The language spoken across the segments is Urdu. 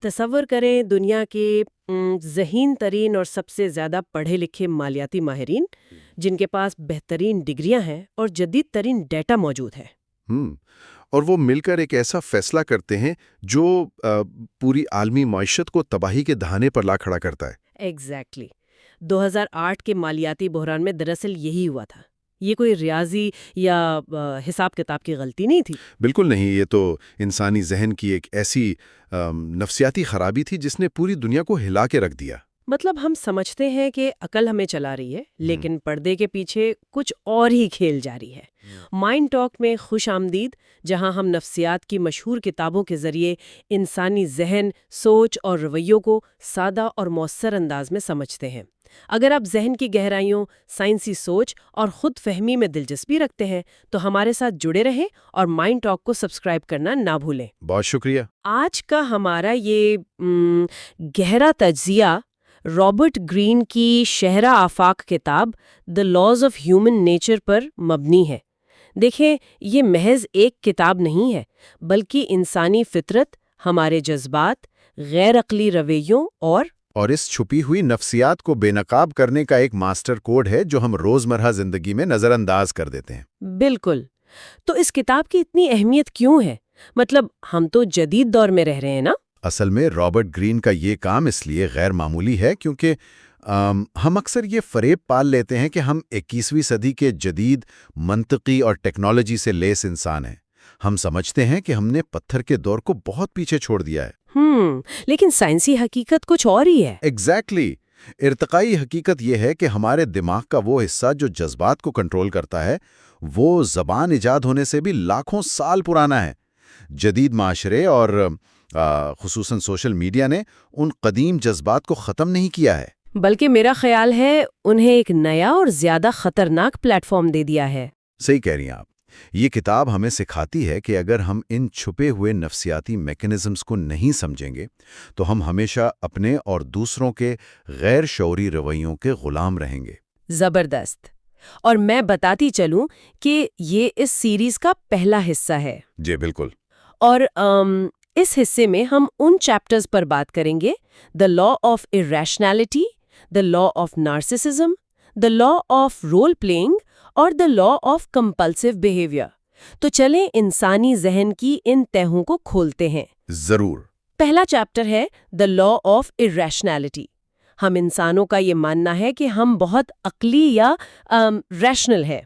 تصور کریں دنیا کے ذہین ترین اور سب سے زیادہ پڑھے لکھے مالیاتی ماہرین جن کے پاس بہترین ڈگریاں ہیں اور جدید ترین ڈیٹا موجود ہے۔ ہم اور وہ مل کر ایک ایسا فیصلہ کرتے ہیں جو پوری عالمی معیشت کو تباہی کے دہانے پر لا کھڑا کرتا ہے۔ ایگزیکٹلی 2008 کے مالیاتی بحران میں دراصل یہی ہوا تھا۔ یہ کوئی ریاضی یا حساب کتاب کی غلطی نہیں تھی۔ بالکل نہیں، یہ تو انسانی ذہن کی ایک ایسی نفسیاتی خرابی تھی جس نے پوری دنیا کو ہلا کے رکھ دیا۔ مطلب ہم سمجھتے ہیں کہ عقل ہمیں چلا رہی ہے، لیکن پردے کے پیچھے کچھ اور ہی کھیل جاری ہے۔ مائنڈ ٹاک میں خوش آمدید، جہاں ہم نفسیات کی مشہور کتابوں کے ذریعے انسانی ذہن، سوچ اور رویوں کو سادہ اور مؤثر انداز میں سمجھتے ہیں۔ اگر آپ ذہن کی گہرائیوں، سائنسی سوچ اور خود فہمی میں دلچسپی رکھتے ہیں تو ہمارے ساتھ جڑے رہیں اور مائنڈ ٹاک کو سبسکرائب کرنا نہ بھولیں۔ بہت شکریہ۔ آج کا ہمارا یہ گہرا تجزیہ رابرٹ گرین کی شہرہ آفاق کتاب the laws of human nature پر مبنی ہے۔ دیکھیں، یہ محض ایک کتاب نہیں ہے، بلکہ انسانی فطرت، ہمارے جذبات، غیر عقلی رویوں اور اس چھپی ہوئی نفسیات کو بے نقاب کرنے کا ایک ماسٹر کوڈ ہے جو ہم روزمرہ زندگی میں نظر انداز کر دیتے ہیں۔ بالکل۔ تو اس کتاب کی اتنی اہمیت کیوں ہے؟ مطلب ہم تو جدید دور میں رہ رہے ہیں نا؟ اصل میں رابرٹ گرین کا یہ کام اس لیے غیر معمولی ہے کیونکہ ہم اکثر یہ فریب پال لیتے ہیں کہ ہم 21ویں صدی کے جدید منطقی اور ٹیکنالوجی سے لیس انسان ہیں۔ ہم سمجھتے ہیں کہ ہم نے پتھر کے دور کو بہت پیچھے چھوڑ دیا ہے۔ لیکن سائنسی حقیقت کچھ اور ہی ہے۔ ایگزیکٹلی۔ ارتقائی حقیقت یہ ہے کہ ہمارے دماغ کا وہ حصہ جو جذبات کو کنٹرول کرتا ہے وہ زبان ایجاد ہونے سے بھی لاکھوں سال پرانا ہے۔ جدید معاشرے اور خصوصاً سوشل میڈیا نے ان قدیم جذبات کو ختم نہیں کیا ہے، بلکہ میرا خیال ہے انہیں ایک نیا اور زیادہ خطرناک پلیٹ فارم دے دیا ہے۔ صحیح کہہ رہی ہیں آپ۔ یہ کتاب ہمیں سکھاتی ہے کہ اگر ہم ان چھپے ہوئے نفسیاتی میکانزمز کو نہیں سمجھیں گے تو ہم ہمیشہ اپنے اور دوسروں کے غیر شعوری رویوں کے غلام رہیں گے۔ زبردست۔ اور میں بتاتی چلوں کہ یہ اس سیریز کا پہلا حصہ ہے۔ جی بالکل۔ اور اس حصے میں ہم ان چیپٹرز پر بات کریں گے: the law of irrationality، the law of narcissism, the law of role playing اور the law of compulsive behaviour. تو چلیں انسانی ذہن کی ان تہوں کو کھولتے ہیں۔ ضرور۔ پہلا چیپٹر ہے دا لا آف irrationality۔ ہم انسانوں کا یہ ماننا ہے کہ ہم بہت عقلی یا ریشنل ہے۔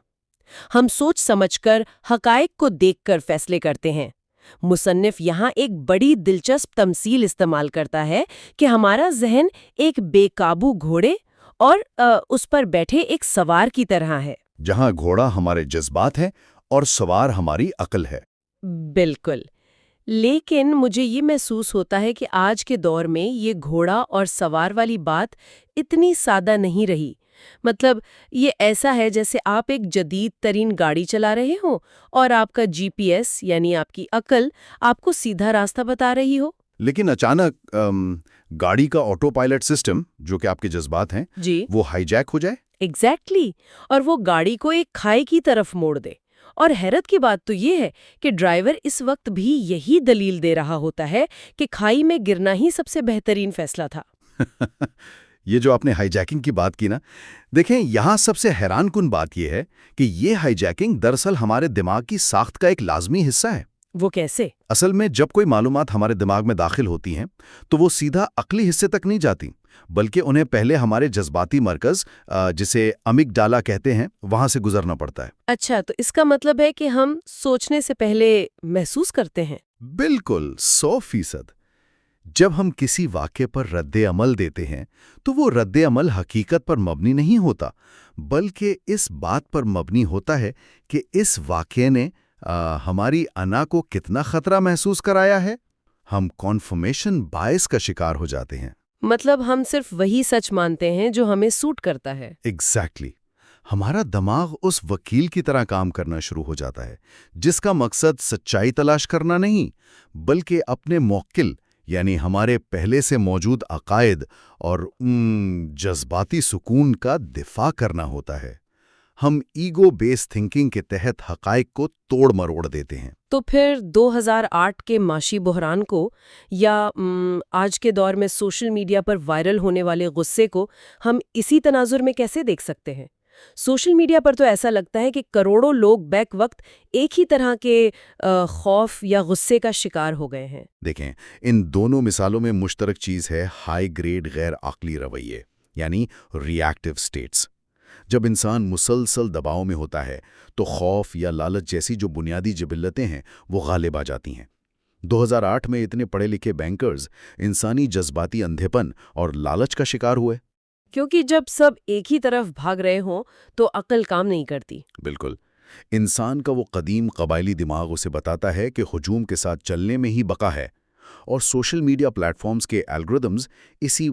ہم سوچ سمجھ کر، حقائق کو دیکھ کر فیصلے کرتے ہیں۔ مصنف یہاں ایک بڑی دلچسپ تمثیل استعمال کرتا ہے کہ ہمارا ذہن ایک بے قابو گھوڑے اور اس پر بیٹھے ایک سوار کی طرح ہے، جہاں گھوڑا ہمارے جذبات ہیں اور سوار ہماری عقل ہے۔ بالکل۔ لیکن مجھے یہ محسوس ہوتا ہے کہ آج کے دور میں یہ گھوڑا اور سوار والی بات اتنی سادہ نہیں رہی۔ مطلب یہ ایسا ہے جیسے آپ ایک جدید ترین گاڑی چلا رہے ہوں اور آپ کا جی پی ایس یعنی آپ کی عقل آپ کو سیدھا راستہ بتا رہی ہو، لیکن اچانک گاڑی کا آٹو پائلٹ سسٹم جو کہ آپ کے جذبات ہیں جی وہ ہائی جیک ہو جائے۔ ایگزیکٹلی، اور وہ گاڑی کو ایک کھائی کی طرف موڑ دے۔ اور حیرت کی بات تو یہ ہے کہ ڈرائیور اس وقت بھی یہی دلیل دے رہا ہوتا ہے کہ کھائی میں گرنا ہی سب سے بہترین فیصلہ تھا۔ یہ جو آپ نے ہائی جیکنگ کی بات کی نا، دیکھیں یہاں سب سے حیران کن بات یہ ہے کہ یہ ہائی جیکنگ دراصل ہمارے دماغ کی ساخت کا ایک لازمی حصہ ہے۔ وہ کیسے؟ اصل میں جب کوئی معلومات ہمارے دماغ میں داخل ہوتی ہیں تو وہ سیدھا عقلی حصے تک نہیں جاتی، بلکہ انہیں پہلے ہمارے جذباتی مرکز جسے امیگڈالا کہتے ہیں وہاں سے گزرنا پڑتا ہے۔ اچھا، تو اس کا مطلب ہے کہ ہم سوچنے سے پہلے محسوس کرتے ہیں؟ بالکل 100%۔ جب ہم کسی واقعے پر رد عمل دیتے ہیں تو وہ رد عمل حقیقت پر مبنی نہیں ہوتا، بلکہ اس بات پر مبنی ہوتا ہے کہ اس واقعے نے ہماری انا کو کتنا خطرہ محسوس کرایا ہے۔ ہم کنفرمیشن بائس کا شکار ہو جاتے ہیں۔ مطلب ہم صرف وہی سچ مانتے ہیں جو ہمیں سوٹ کرتا ہے۔ ایگزیکٹلی۔ ہمارا دماغ اس وکیل کی طرح کام کرنا شروع ہو جاتا ہے جس کا مقصد سچائی تلاش کرنا نہیں، بلکہ اپنے موکل یعنی ہمارے پہلے سے موجود عقائد اور جذباتی سکون کا دفاع کرنا ہوتا ہے۔ ہم ایگو بیس تھنکنگ کے تحت حقائق کو توڑ مروڑ دیتے ہیں۔ تو پھر 2008 کے معاشی بحران کو یا آج کے دور میں سوشل میڈیا پر وائرل ہونے والے غصے کو ہم اسی تناظر میں کیسے دیکھ سکتے ہیں؟ سوشل میڈیا پر تو ایسا لگتا ہے کہ کروڑوں لوگ بیک وقت ایک ہی طرح کے خوف یا غصے کا شکار ہو گئے ہیں۔ دیکھیں، ان دونوں مثالوں میں مشترک چیز ہے ہائی گریڈ غیر عقلی رویے، یعنی ری ایکٹیو سٹیٹس۔ جب انسان مسلسل دباؤ میں ہوتا ہے تو خوف یا لالچ جیسی جو بنیادی جبلتیں ہیں وہ غالب آ جاتی ہیں۔ 2008 میں اتنے پڑھے لکھے بینکرز انسانی جذباتی اندھے پن اور لالچ کا شکار ہوئے۔ کیونکہ جب سب ایک ہی طرف بھاگ رہے ہوں تو عقل کام نہیں کرتی۔ بالکل، انسان کا وہ قدیم قبائلی دماغ اسے بتاتا ہے کہ ہجوم کے ساتھ چلنے میں ہی بقا ہے، اور سوشل میڈیا پلیٹ فارمز کے الگورتھمز اسی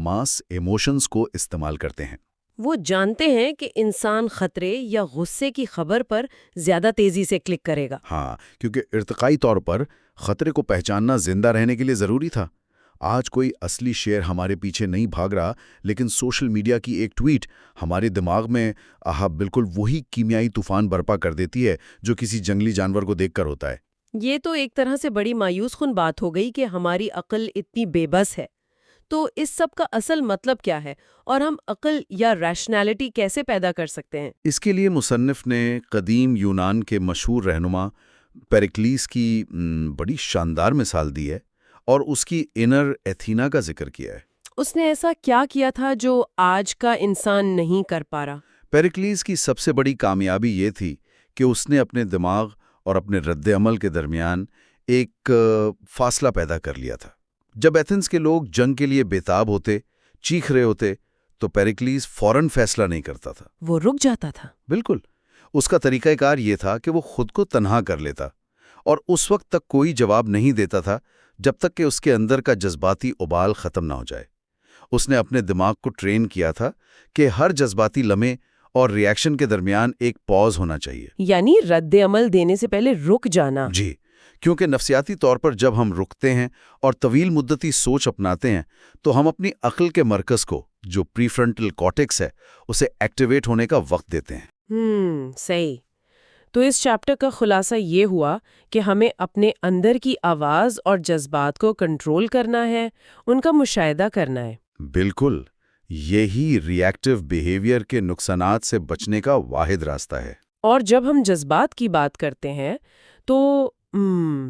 ماس ایموشنز کو استعمال کرتے ہیں۔ وہ جانتے ہیں کہ انسان خطرے یا غصے کی خبر پر زیادہ تیزی سے کلک کرے گا۔ ہاں، کیونکہ ارتقائی طور پر خطرے کو پہچاننا زندہ رہنے کے لیے ضروری تھا۔ آج کوئی اصلی شیر ہمارے پیچھے نہیں بھاگ رہا، لیکن سوشل میڈیا کی ایک ٹویٹ ہمارے دماغ میں بالکل وہی کیمیائی طوفان برپا کر دیتی ہے جو کسی جنگلی جانور کو دیکھ کر ہوتا ہے۔ یہ تو ایک طرح سے بڑی مایوس کن بات ہو گئی کہ ہماری عقل اتنی بے بس ہے۔ تو اس سب کا اصل مطلب کیا ہے، اور ہم عقل یا ریشنالٹی کیسے پیدا کر سکتے ہیں؟ اس کے لیے مصنف نے قدیم یونان کے مشہور رہنما پیریکلیس کی بڑی شاندار مثال دی ہے اور اس کی انر ایتھینا کا ذکر کیا ہے۔ اس نے ایسا کیا کیا تھا جو آج کا انسان نہیں کر پا رہا؟ پیریکلیس کی سب سے بڑی کامیابی یہ تھی کہ اس نے اپنے دماغ اور اپنے رد عمل کے درمیان ایک فاصلہ پیدا کر لیا تھا۔ جب ایتھنز کے لوگ جنگ کے لیے بےتاب ہوتے، چیخ رہے ہوتے، تو پیریکلیس فوراً فیصلہ نہیں کرتا تھا، وہ رک جاتا تھا۔ بالکل، اس کا طریقہ کار یہ تھا کہ وہ خود کو تنہا کر لیتا اور اس وقت تک کوئی جواب نہیں دیتا تھا جب تک کہ اس کے اندر کا جذباتی ابال ختم نہ ہو جائے۔ اس نے اپنے دماغ کو ٹرین کیا تھا کہ ہر جذباتی لمحے اور ری ایکشن کے درمیان ایک پاز ہونا چاہیے، یعنی رد عمل دینے سے پہلے رک جانا۔ جی، کیونکہ نفسیاتی طور پر جب ہم رکتے ہیں اور طویل مدتی سوچ اپناتے ہیں تو ہم اپنی عقل کے مرکز کو، جو پری فرنٹل کارٹیکس ہے، اسے ایکٹیویٹ ہونے کا وقت دیتے ہیں۔ صحیح۔ تو اس چیپٹر کا خلاصہ یہ ہوا کہ ہمیں اپنے اندر کی آواز اور جذبات کو کنٹرول کرنا ہے، ان کا مشاہدہ کرنا ہے۔ بالکل، یہی ری ایکٹیو بیہیویئر کے نقصانات سے بچنے کا واحد راستہ ہے۔ اور جب ہم جذبات کی بات کرتے ہیں تو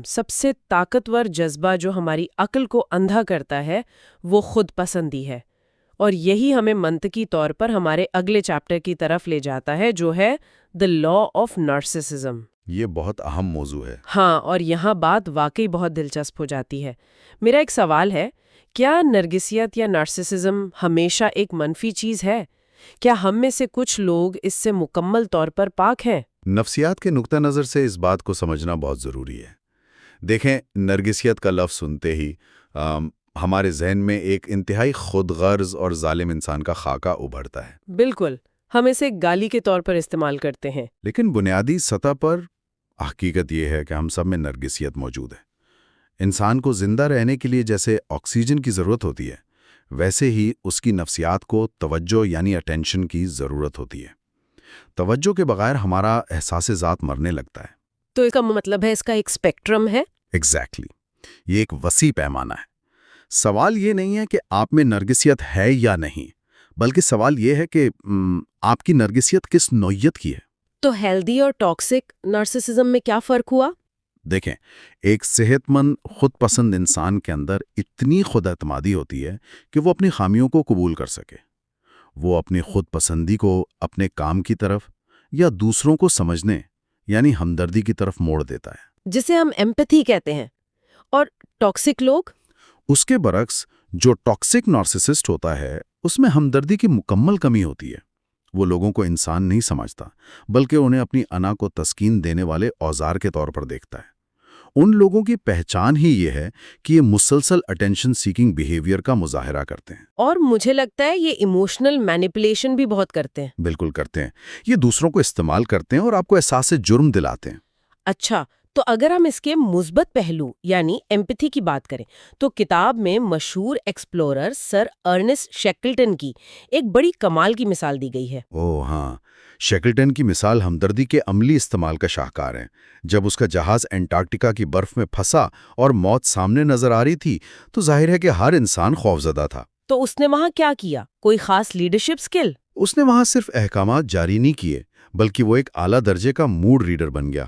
سب سے طاقتور جذبہ جو ہماری عقل کو اندھا کرتا ہے وہ خود پسندی ہے، اور یہی ہمیں منطقی طور پر ہمارے اگلے چیپٹر کی طرف لے جاتا ہے، جو ہے دی لا آف نارسسزم۔ یہ بہت اہم موضوع ہے۔ ہاں، اور یہاں بات واقعی بہت دلچسپ ہو جاتی ہے۔ میرا ایک سوال ہے، کیا نرگسیت یا نارسسزم ہمیشہ ایک منفی چیز ہے؟ کیا ہم میں سے کچھ لوگ اس سے مکمل طور پر پاک ہیں؟ نفسیات کے نقطہ نظر سے اس بات کو سمجھنا بہت ضروری ہے۔ دیکھیں، نرگسیت کا لفظ سنتے ہی ہمارے ذہن میں ایک انتہائی خود غرض اور ظالم انسان کا خاکہ ابھرتا ہے۔ بالکل، ہم اسے گالی کے طور پر استعمال کرتے ہیں۔ لیکن بنیادی سطح پر حقیقت یہ ہے کہ ہم سب میں نرگسیت موجود ہے۔ انسان کو زندہ رہنے کے لیے جیسے آکسیجن کی ضرورت ہوتی ہے، ویسے ہی اس کی نفسیات کو توجہ یعنی اٹینشن کی ضرورت ہوتی ہے۔ توجہ کے بغیر ہمارا احساس ذات مرنے لگتا ہے۔ تو اس کا مطلب ہے اس کا ایک اسپیکٹرم ہے؟ ایگزیکٹلی، یہ ایک وسیع پیمانہ ہے۔ سوال یہ نہیں ہے کہ آپ میں نرگسیت ہے یا نہیں، بلکہ سوال یہ ہے کہ آپ کی نرگسیت کس نوعیت کی ہے۔ تو ہیلدی اور ٹاکسک نارسسزم میں کیا فرق ہوا؟ دیکھیں، ایک صحت مند خود پسند انسان کے اندر اتنی خود اعتمادی ہوتی ہے کہ وہ اپنی خامیوں کو قبول کر سکے۔ وہ اپنی خود پسندی کو اپنے کام کی طرف یا دوسروں کو سمجھنے یعنی ہمدردی کی طرف موڑ دیتا ہے، جسے ہم ایمپتھی کہتے ہیں۔ اور ٹاکسک لوگ؟ اس کے برعکس، جو ٹاکسک نارسسسٹ ہوتا ہے اس میں ہمدردی کی مکمل کمی ہوتی ہے۔ وہ لوگوں کو انسان نہیں سمجھتا، بلکہ انہیں اپنی انا کو تسکین دینے والے اوزار کے طور پر دیکھتا ہے۔ ان لوگوں کی پہچان ہی یہ ہے کہ یہ مسلسل اٹینشن سیکنگ بیہیویئر کا مظاہرہ کرتے ہیں۔ اور مجھے لگتا ہے یہ ایموشنل مینیپولیشن بھی بہت کرتے ہیں۔ بالکل کرتے ہیں، یہ دوسروں کو استعمال کرتے ہیں اور آپ کو احساس جرم دلاتے ہیں۔ اچھا، تو اگر ہم اس کے مثبت پہلو یعنی ایمپتھی کی بات کریں تو کتاب میں مشہور ایکسپلورر سر ارنسٹ شیکلٹن کی ایک بڑی کمال کی مثال دی گئی ہے۔ ہاں، شیکلٹن کی مثال ہمدردی کے عملی استعمال کا شاہکار ہے۔ جب اس کا جہاز انٹارکٹیکا کی برف میں پھنسا اور موت سامنے نظر آ رہی تھی تو ظاہر ہے کہ ہر انسان خوفزدہ تھا۔ تو اس نے وہاں کیا کیا؟ کوئی خاص لیڈرشپ سکل؟ اس نے وہاں صرف احکامات جاری نہیں کیے بلکہ وہ ایک اعلیٰ درجے کا موڈ ریڈر بن گیا۔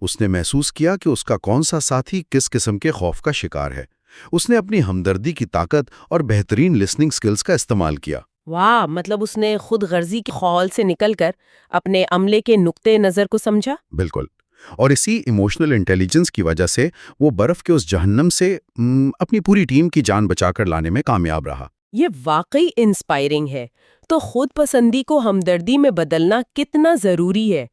اس نے محسوس کیا کہ اس کا کون سا ساتھی کس قسم کے خوف کا شکار ہے۔ اس نے اپنی ہمدردی کی طاقت اور بہترین لسننگ سکلز کا استعمال کیا۔ واہ، مطلب اس نے خود غرضی کے خول سے نکل کر اپنے عملے کے نقطۂ نظر کو سمجھا۔ بالکل، اور اسی ایموشنل انٹیلیجنس کی وجہ سے وہ برف کے اس جہنم سے اپنی پوری ٹیم کی جان بچا کر لانے میں کامیاب رہا۔ یہ واقعی انسپائرنگ ہے۔ تو خود پسندی کو ہمدردی میں بدلنا کتنا ضروری ہے،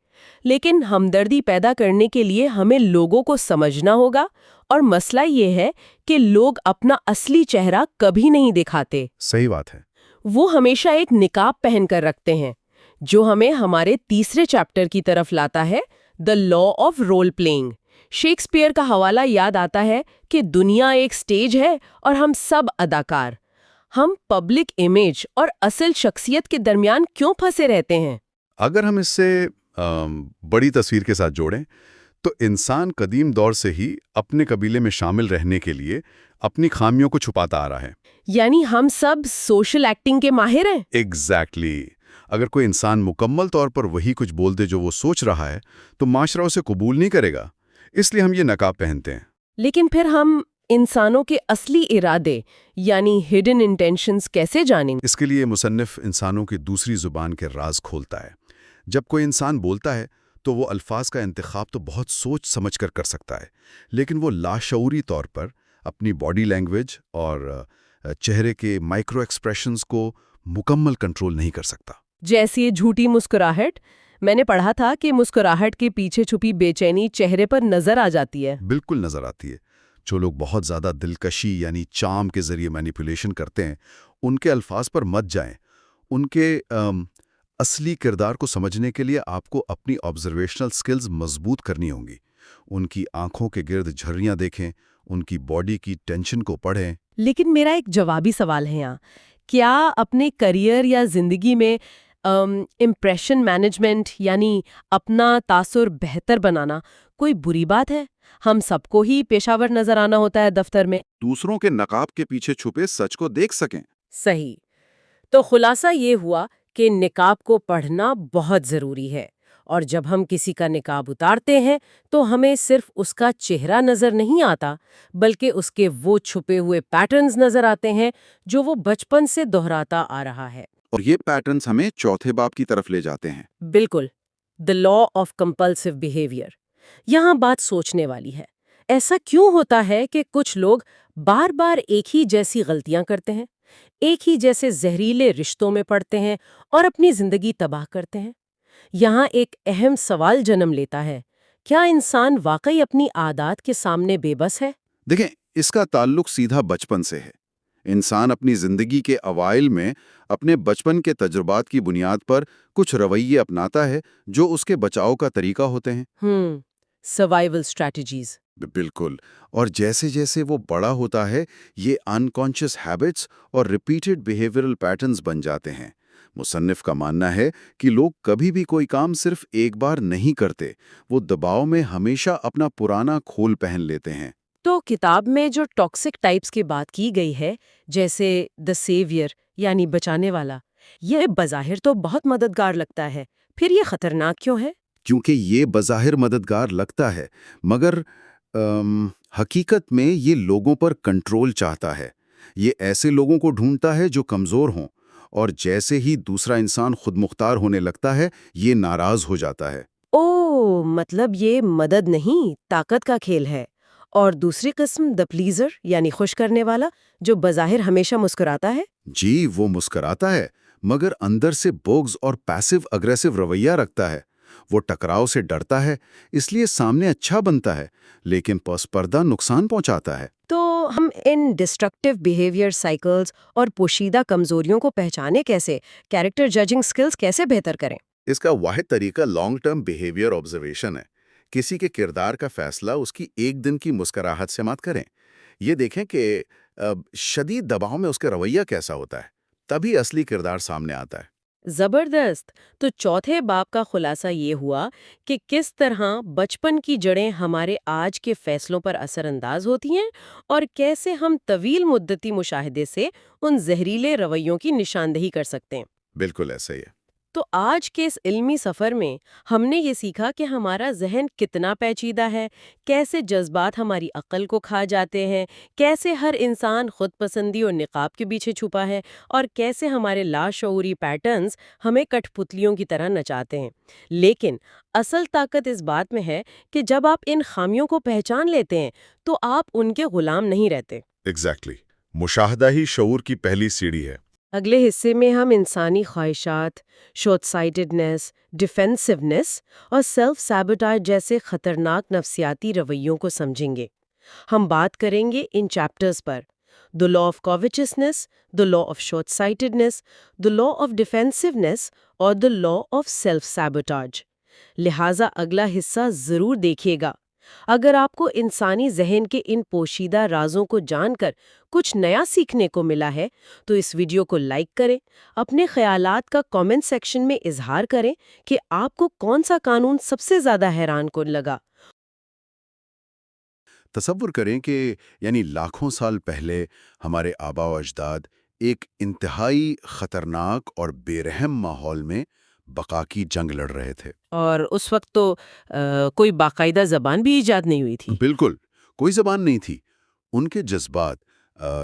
لیکن ہمدردی پیدا کرنے کے لیے ہمیں لوگوں کو سمجھنا ہوگا، اور مسئلہ یہ ہے کہ لوگ اپنا اصلی چہرہ کبھی نہیں دکھاتے۔ صحیح بات ہے۔ وہ ہمیشہ ایک نقاب پہن کر رکھتے ہیں، جو ہمیں ہمارے تیسرے چیپٹر کی طرف لاتا ہے، the law of role playing. Shakespeare کا حوالہ یاد آتا ہے کہ دنیا ایک سٹیج ہے اور ہم سب اداکار۔ ہم پبلک امیج اور اصل شخصیت کے درمیان کیوں پھنسے رہتے ہیں؟ اگر ہم اس سے بڑی تصویر کے ساتھ جوڑیں تو انسان قدیم دور سے ہی اپنے قبیلے میں شامل رہنے کے لیے اپنی خامیوں کو چھپاتا آ رہا ہے۔ یعنی ہم سب سوشل ایکٹنگ کے ماہر ہیں۔ ایگزیکٹلی۔ اگر کوئی انسان مکمل طور پر وہی کچھ بول دے جو وہ سوچ رہا ہے تو معاشرہ اسے قبول نہیں کرے گا، اس لیے ہم یہ نقاب پہنتے ہیں۔ لیکن پھر ہم انسانوں کے اصلی ارادے یعنی ہڈن انٹینشنز کیسے جانیں؟ اس کے لیے مصنف انسانوں کی دوسری زبان کے راز کھولتا ہے۔ جب کوئی انسان بولتا ہے تو وہ الفاظ کا انتخاب تو بہت سوچ سمجھ کر سکتا ہے، لیکن وہ لاشعوری طور پر اپنی باڈی لینگویج اور چہرے کے مائکرو ایکسپریشنز کو مکمل کنٹرول نہیں کر سکتا۔ جیسی جھوٹی مسکراہٹ، میں نے پڑھا تھا کہ مسکراہٹ کے پیچھے چھپی بے چینی چہرے پر نظر آ جاتی ہے۔ بالکل نظر آتی ہے۔ جو لوگ بہت زیادہ دلکشی یعنی چارم کے ذریعے مینیپولیشن کرتے ہیں، ان کے الفاظ پر مت جائیں۔ ان کے اصلی کردار کو سمجھنے کے لیے آپ کو اپنی آبزرویشنل سکلز مضبوط کرنی ہوں گی۔ ان کی آنکھوں کے گرد جھریاں دیکھیں، ان کی باڈی کی ٹینشن کو پڑھیں۔ لیکن میرا ایک جوابی سوال ہے یہاں، کیا اپنے کریئر یا زندگی میں امپریشن مینجمنٹ یعنی اپنا تاثر بہتر بنانا کوئی بری بات ہے؟ ہم سب کو ہی پیشاور نظر آنا ہوتا ہے دفتر میں۔ دوسروں کے نقاب کے پیچھے چھپے سچ کو دیکھ سکیں۔ صحیح۔ تو خلاصہ یہ ہوا کہ نقاب کو پڑھنا بہت ضروری ہے، اور جب ہم کسی کا نقاب اتارتے ہیں تو ہمیں صرف اس کا چہرہ نظر نہیں آتا، بلکہ اس کے وہ چھپے ہوئے پیٹرنز نظر آتے ہیں جو وہ بچپن سے دہراتا آ رہا ہے۔ اور یہ پیٹرنز ہمیں چوتھے باب کی طرف لے جاتے ہیں۔ بالکل، دی لا آف کمپلسو بیہیویئر۔ یہاں بات سوچنے والی ہے۔ ایسا کیوں ہوتا ہے کہ کچھ لوگ بار بار ایک ہی جیسی غلطیاں کرتے ہیں، ایک ہی جیسے زہریلے رشتوں میں پڑتے ہیں اور اپنی زندگی تباہ کرتے ہیں؟ یہاں ایک اہم سوال جنم لیتا ہے، کیا انسان واقعی اپنی عادات کے سامنے بے بس ہے؟ دیکھیں، اس کا تعلق سیدھا بچپن سے ہے۔ انسان اپنی زندگی کے اوائل میں اپنے بچپن کے تجربات کی بنیاد پر کچھ رویے اپناتا ہے جو اس کے بچاؤ کا طریقہ ہوتے ہیں۔ Survival strategies. بالکل، اور جیسے جیسے وہ بڑا ہوتا ہے یہ انکانشیس ہیبٹس اور ریپیٹڈ بیہیویئرل پیٹرنز بن جاتے ہیں۔ مصنف کا ماننا ہے کہ لوگ کبھی بھی کوئی کام صرف ایک بار نہیں کرتے، وہ دباؤ میں ہمیشہ اپنا پرانا کھول پہن لیتے ہیں۔ تو کتاب میں جو ٹاکسک ٹائپس کی بات کی گئی ہے، جیسے دی سیویئر یعنی بچانے والا، یہ بظاہر تو بہت مددگار لگتا ہے، پھر یہ خطرناک کیوں ہے؟ کیونکہ یہ بظاہر مددگار لگتا ہے مگر حقیقت میں یہ لوگوں پر کنٹرول چاہتا ہے۔ یہ ایسے لوگوں کو ڈھونڈتا ہے جو کمزور ہوں، اور جیسے ہی دوسرا انسان خود مختار ہونے لگتا ہے یہ ناراض ہو جاتا ہے۔ مطلب یہ مدد نہیں، طاقت کا کھیل ہے۔ اور دوسری قسم دی پلیزر یعنی خوش کرنے والا، جو بظاہر ہمیشہ مسکراتا ہے؟ جی، وہ مسکراتا ہے مگر اندر سے بغض اور پیسو اگریسو رویہ رکھتا ہے۔ وہ ٹکراؤ سے ڈرتا ہے، اس لیے سامنے اچھا بنتا ہے لیکن پس پردہ نقصان پہنچاتا ہے۔ تو ہم ان ڈسٹرکٹیو بیہیویئر سائیکلز اور پوشیدہ کمزوریوں کو پہچانے کیسے؟ کیریکٹر ججنگ سکلز کیسے بہتر کریں؟ اس کا واحد طریقہ لانگ ٹرم بیہیویئر آبزرویشن ہے۔ کسی کے کردار کا فیصلہ اس کی ایک دن کی مسکراہٹ سے مت کریں. یہ دیکھیں کہ شدید دباؤ میں اس کا رویہ کیسا ہوتا ہے. تبھی اصلی کردار سامنے آتا ہے. زبردست! تو چوتھے باب کا خلاصہ یہ ہوا کہ کس طرح بچپن کی جڑیں ہمارے آج کے فیصلوں پر اثر انداز ہوتی ہیں اور کیسے ہم طویل مدتی مشاہدے سے ان زہریلے رویوں کی نشاندہی کر سکتے ہیں. بالکل ایسا ہی ہے. تو آج کے اس علمی سفر میں ہم نے یہ سیکھا کہ ہمارا ذہن کتنا پیچیدہ ہے، کیسے جذبات ہماری عقل کو کھا جاتے ہیں، کیسے ہر انسان خود پسندی اور نقاب کے پیچھے چھپا ہے، اور کیسے ہمارے لاشعوری پیٹرنز ہمیں کٹھ پتلیوں کی طرح نچاتے ہیں. لیکن اصل طاقت اس بات میں ہے کہ جب آپ ان خامیوں کو پہچان لیتے ہیں تو آپ ان کے غلام نہیں رہتے. ایگزیکٹلی. مشاہدہ ہی شعور کی پہلی سیڑھی ہے. اگلے حصے میں ہم انسانی خواہشات، شارٹ سائٹڈنس، ڈیفینسونیس اور سیلف سیبوٹاج جیسے خطرناک نفسیاتی رویوں کو سمجھیں گے. ہم بات کریں گے ان چیپٹرز پر: the law of covetousness, the law of short sightedness, the law of defensiveness اور the law of self sabotage. لہٰذا اگلا حصہ ضرور دیکھیے گا. اگر آپ کو انسانی ذہن کے ان پوشیدہ رازوں کو جان کر کچھ نیا سیکھنے کو ملا ہے تو اس ویڈیو کو لائک کریں، اپنے خیالات کا کامنٹ سیکشن میں اظہار کریں کہ آپ کو کون سا قانون سب سے زیادہ حیران کن لگا. تصور کریں کہ لاکھوں سال پہلے ہمارے آبا و اجداد ایک انتہائی خطرناک اور بے رحم ماحول میں بقا کی جنگ لڑ رہے تھے. اور اس وقت تو کوئی باقاعدہ زبان بھی ایجاد نہیں ہوئی تھی. بالکل کوئی زبان نہیں تھی. ان کے جذبات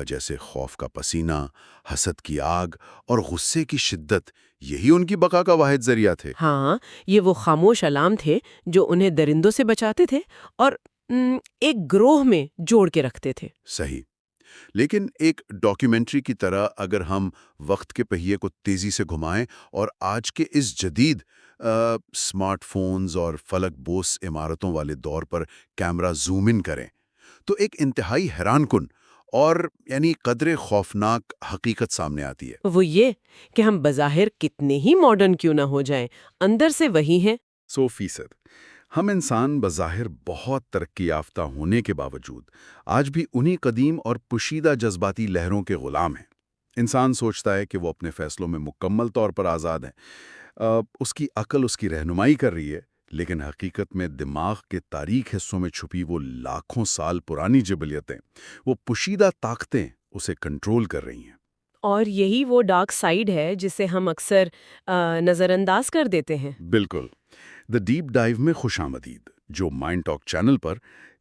جیسے خوف کا پسینہ، حسد کی آگ اور غصے کی شدت، یہی ان کی بقا کا واحد ذریعہ تھے. ہاں، یہ وہ خاموش علام تھے جو انہیں درندوں سے بچاتے تھے اور ایک گروہ میں جوڑ کے رکھتے تھے. صحیح. لیکن ایک ڈاکیومنٹری کی طرح اگر ہم وقت کے پہیے کو تیزی سے گھمائیں اور آج کے اس جدید سمارٹ فونز اور فلک بوس عمارتوں والے دور پر کیمرہ زوم ان کریں تو ایک انتہائی حیران کن اور قدرے خوفناک حقیقت سامنے آتی ہے. وہ یہ کہ ہم بظاہر کتنے ہی ماڈرن کیوں نہ ہو جائیں، اندر سے وہی ہیں. 100%. ہم انسان بظاہر بہت ترقی یافتہ ہونے کے باوجود آج بھی انہی قدیم اور پوشیدہ جذباتی لہروں کے غلام ہیں. انسان سوچتا ہے کہ وہ اپنے فیصلوں میں مکمل طور پر آزاد ہے. اس کی عقل اس کی رہنمائی کر رہی ہے، لیکن حقیقت میں دماغ کے تاریک حصوں میں چھپی وہ لاکھوں سال پرانی جبلیتیں، وہ پوشیدہ طاقتیں اسے کنٹرول کر رہی ہیں. اور یہی وہ ڈارک سائیڈ ہے جسے ہم اکثر نظر انداز کر دیتے ہیں. بالکل. دی ڈیپ ڈائیو میں خوش آمدید، جو مائنڈ ٹاک چینل پر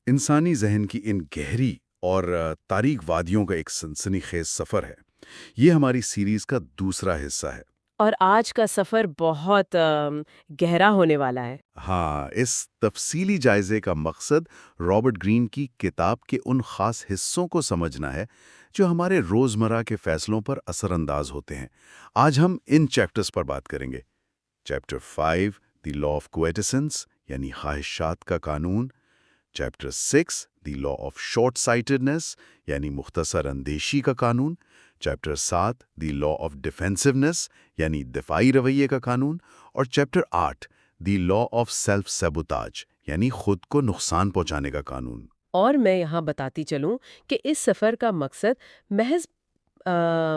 انسانی ذہن کی ان گہری اور تاریک وادیوں کا ایک سنسنی خیز سفر ہے. یہ ہماری سیریز کا دوسرا حصہ ہے. اور آج کا سفر بہت گہرا ہونے والا ہے. ہاں، اس تفصیلی جائزے کا مقصد رابرٹ گرین کی کتاب کے ان خاص حصوں کو سمجھنا ہے جو ہمارے روزمرہ کے فیصلوں پر اثر انداز ہوتے ہیں. آج ہم ان چیپٹرز پر بات کریں گے. چیپٹر 5 دی لا آف کویٹسنس خواہشات کا قانون. Chapter 6 the law of short sightedness مختصر اندیشی کا قانون. چیپٹر 7 دی لا آف ڈیفینسونیس دفاعی رویے کا قانون. اور chapter 8 the law of self sabotage خود کو نقصان پہنچانے کا قانون. اور میں یہاں بتاتی چلوں کہ اس سفر کا مقصد محض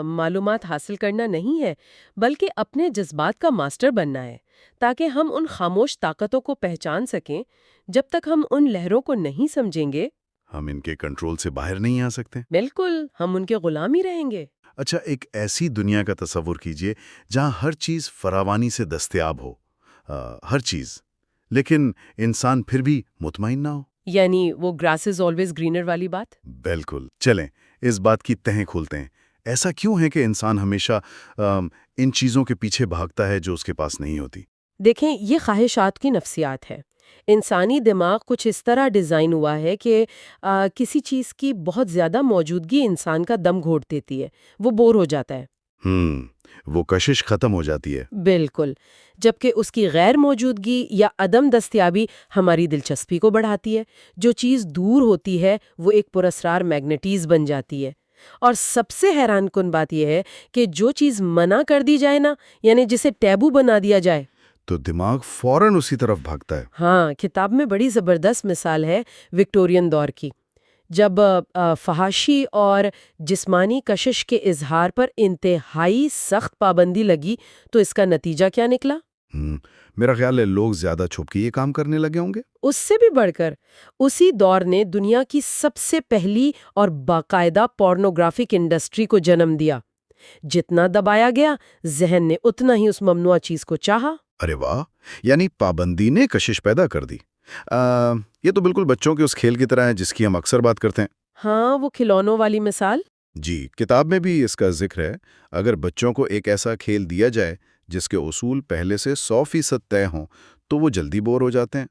معلومات حاصل کرنا نہیں ہے، بلکہ اپنے جذبات کا ماسٹر بننا ہے، تاکہ ہم ان خاموش طاقتوں کو پہچان سکیں. جب تک ہم ان لہروں کو نہیں سمجھیں گے، ہم ان کے کنٹرول سے باہر نہیں آ سکتے. بالکل، ہم ان کے غلام ہی رہیں گے. اچھا، ایک ایسی دنیا کا تصور کیجئے جہاں ہر چیز فراوانی سے دستیاب ہو، ہر چیز، لیکن انسان پھر بھی مطمئن نہ ہو. وہ گراس از آلویز گرینر والی بات. بالکل. چلیں اس بات کی تہیں کھولتے ہیں. ایسا کیوں ہے کہ انسان ہمیشہ ان چیزوں کے پیچھے بھاگتا ہے جو اس کے پاس نہیں ہوتی؟ دیکھیں، یہ خواہشات کی نفسیات ہے. انسانی دماغ کچھ اس طرح ڈیزائن ہوا ہے کہ کسی چیز کی بہت زیادہ موجودگی انسان کا دم گھونٹ دیتی ہے، وہ بور ہو جاتا ہے. وہ کشش ختم ہو جاتی ہے. بالکل. جبکہ اس کی غیر موجودگی یا عدم دستیابی ہماری دلچسپی کو بڑھاتی ہے. جو چیز دور ہوتی ہے وہ ایک پراسرار میگنیٹیز بن جاتی ہے. اور سب سے حیران کن بات یہ ہے کہ جو چیز منع کر دی جائے نا، جسے ٹیبو بنا دیا جائے، تو دماغ فوراً اسی طرف بھاگتا ہے۔ ہاں، کتاب میں بڑی زبردست مثال ہے وکٹورین دور کی، جب فحاشی اور جسمانی کشش کے اظہار پر انتہائی سخت پابندی لگی تو اس کا نتیجہ کیا نکلا؟ میرا خیال ہے لوگ زیادہ چھپ کے یہ کام کرنے لگے ہوں گے۔ اس سے بھی بڑھ کر اسی دور نے دنیا کی سب سے پہلی اور باقاعدہ پورنوگرافک انڈسٹری کو جنم دیا۔ جتنا دبایا گیا، ذہن نے اتنا ہی اس ممنوع چیز کو چاہا۔ ارے واہ، یعنی پابندی نے کشش پیدا کر دی۔ یہ تو بالکل بچوں کے اس کھیل کی طرح ہے جس کی ہم اکثر بات کرتے ہیں۔ ہاں، وہ کھلونوں والی مثال۔ جی، کتاب میں بھی اس کا ذکر ہے۔ اگر بچوں کو ایک ایسا کھیل دیا جائے جس کے اصول پہلے سے 100% طے ہوں تو وہ جلدی بور ہو جاتے ہیں،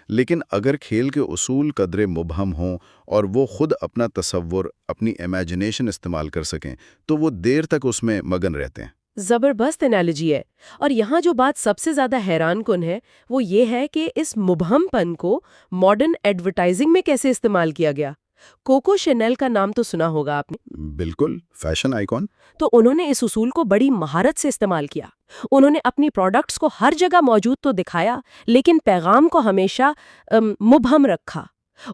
لیکن اگر کھیل کے اصول قدرے مبہم ہوں اور وہ خود اپنا تصور، اپنی امیجنیشن استعمال کر سکیں تو وہ دیر تک اس میں مگن رہتے ہیں۔ زبردست انالوجی ہے، اور یہاں جو بات سب سے زیادہ حیران کن ہے وہ یہ ہے کہ اس مبہم پن کو ماڈرن ایڈورٹائزنگ میں کیسے استعمال کیا گیا۔ کوکو شینل کا نام تو سنا ہوگا آپ نے۔ بالکل، فیشن آئیکن۔ تو انہوں نے اس اصول کو بڑی مہارت سے استعمال کیا۔ انہوں نے اپنی پروڈکٹس کو ہر جگہ موجود تو دکھایا، لیکن پیغام کو ہمیشہ مبہم رکھا۔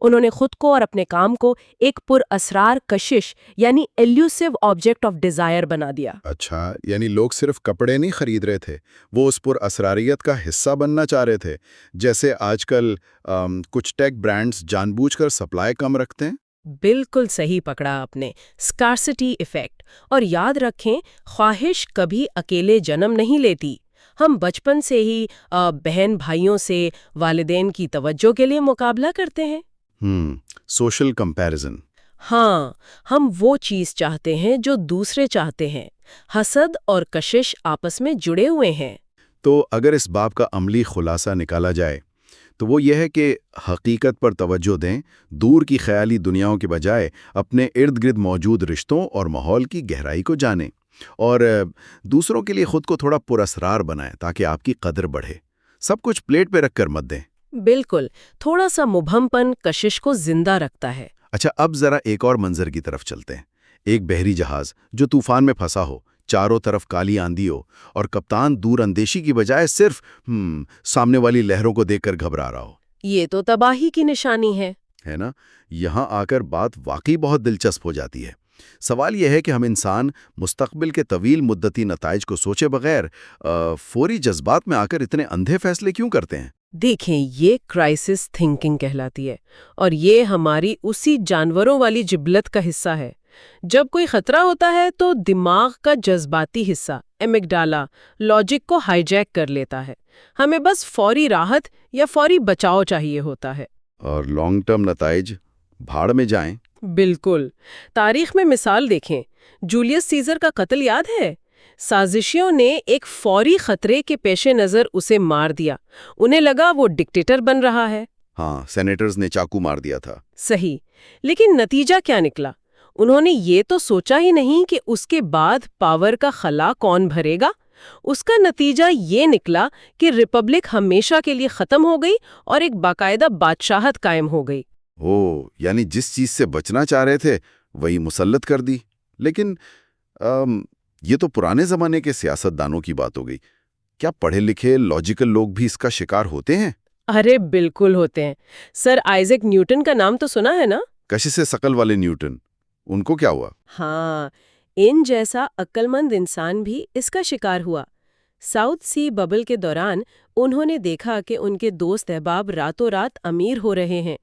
انہوں نے خود کو اور اپنے کام کو ایک پر اسرار کشش یعنی ایلیوسیو آبجیکٹ آف ڈیزائر بنا دیا۔ اچھا، یعنی لوگ صرف کپڑے نہیں خرید رہے تھے، وہ اس پر اسراریت کا حصہ بننا چاہ رہے تھے، جیسے آج کل کچھ ٹیک برانڈز جان بوجھ کر سپلائی کم رکھتے ہیں۔ بالکل صحیح پکڑا آپ نے، اسکارسٹی ایفیکٹ۔ اور یاد رکھیں، خواہش کبھی اکیلے جنم نہیں لیتی۔ ہم بچپن سے ہی بہن بھائیوں سے، والدین کی توجہ کے لیے مقابلہ کرتے ہیں۔ Social comparison. ہاں، ہم وہ چیز چاہتے ہیں جو دوسرے چاہتے ہیں۔ حسد اور کشش آپس میں جڑے ہوئے ہیں۔ تو اگر اس باب کا عملی خلاصہ نکالا جائے تو وہ یہ ہے کہ حقیقت پر توجہ دیں، دور کی خیالی دنیاؤں کے بجائے اپنے ارد گرد موجود رشتوں اور ماحول کی گہرائی کو جانیں، اور دوسروں کے لیے خود کو تھوڑا پراسرار بنائیں تاکہ آپ کی قدر بڑھے۔ سب کچھ پلیٹ پہ رکھ کر مت دیں۔ بالکل، تھوڑا سا مبہم پن کشش کو زندہ رکھتا ہے۔ اچھا، اب ذرا ایک اور منظر کی طرف چلتے ہیں۔ ایک بحری جہاز جو طوفان میں پھنسا ہو، چاروں طرف کالی آندھی ہو، اور کپتان دور اندیشی کی بجائے صرف سامنے والی لہروں کو دیکھ کر گھبرا رہا ہو۔ یہ تو تباہی کی نشانی ہے نا؟ یہاں آ کر بات واقعی بہت دلچسپ ہو جاتی ہے۔ سوال یہ ہے کہ ہم انسان مستقبل کے طویل مدتی نتائج کو سوچے بغیر فوری جذبات میں آ کر اتنے اندھے فیصلے کیوں کرتے ہیں؟ دیکھیں، یہ کرائسس تھنکنگ کہلاتی ہے، اور یہ ہماری اسی جانوروں والی جبلت کا حصہ ہے۔ جب کوئی خطرہ ہوتا ہے تو دماغ کا جذباتی حصہ ایمگڈالا لاجک کو ہائی جیک کر لیتا ہے۔ ہمیں بس فوری راحت یا فوری بچاؤ چاہیے ہوتا ہے، اور لانگ ٹرم نتائج بھاڑ میں جائیں۔ بالکل۔ تاریخ میں مثال دیکھیں، جولیس سیزر کا قتل یاد ہے؟ سازشیوں نے ایک فوری خطرے کے پیش نظر اسے مار دیا۔ انہیں لگا وہ ڈکٹیٹر بن رہا ہے۔ ہاں، سینیٹرز نے چاقو مار دیا تھا۔ صحیح، لیکن نتیجہ کیا نکلا؟ انہوں نے یہ تو سوچا ہی نہیں کہ اس کے بعد پاور کا خلا کون بھرے گا۔ اس کا نتیجہ یہ نکلا کہ ریپبلک ہمیشہ کے لیے ختم ہو گئی اور ایک باقاعدہ بادشاہت قائم ہو گئی۔ یعنی جس چیز سے بچنا چاہ رہے تھے وہی مسلط کر دی۔ لیکن یہ تو پرانے زمانے کے سیاست دانوں کی بات ہو گئی۔ کیا پڑھے لکھے لاجیکل لوگ بھی اس کا شکار ہوتے ہیں؟ ارے بالکل ہوتے ہیں۔ سر آئزیک نیوٹن کا نام تو سنا ہے نا؟ کشش ثقل والے نیوٹن، ان کو کیا ہوا؟ ہاں، ان جیسا عقل مند انسان بھی اس کا شکار ہوا۔ ساؤتھ سی ببل کے دوران انہوں نے دیکھا کہ ان کے دوست احباب راتوں رات امیر ہو رہے ہیں،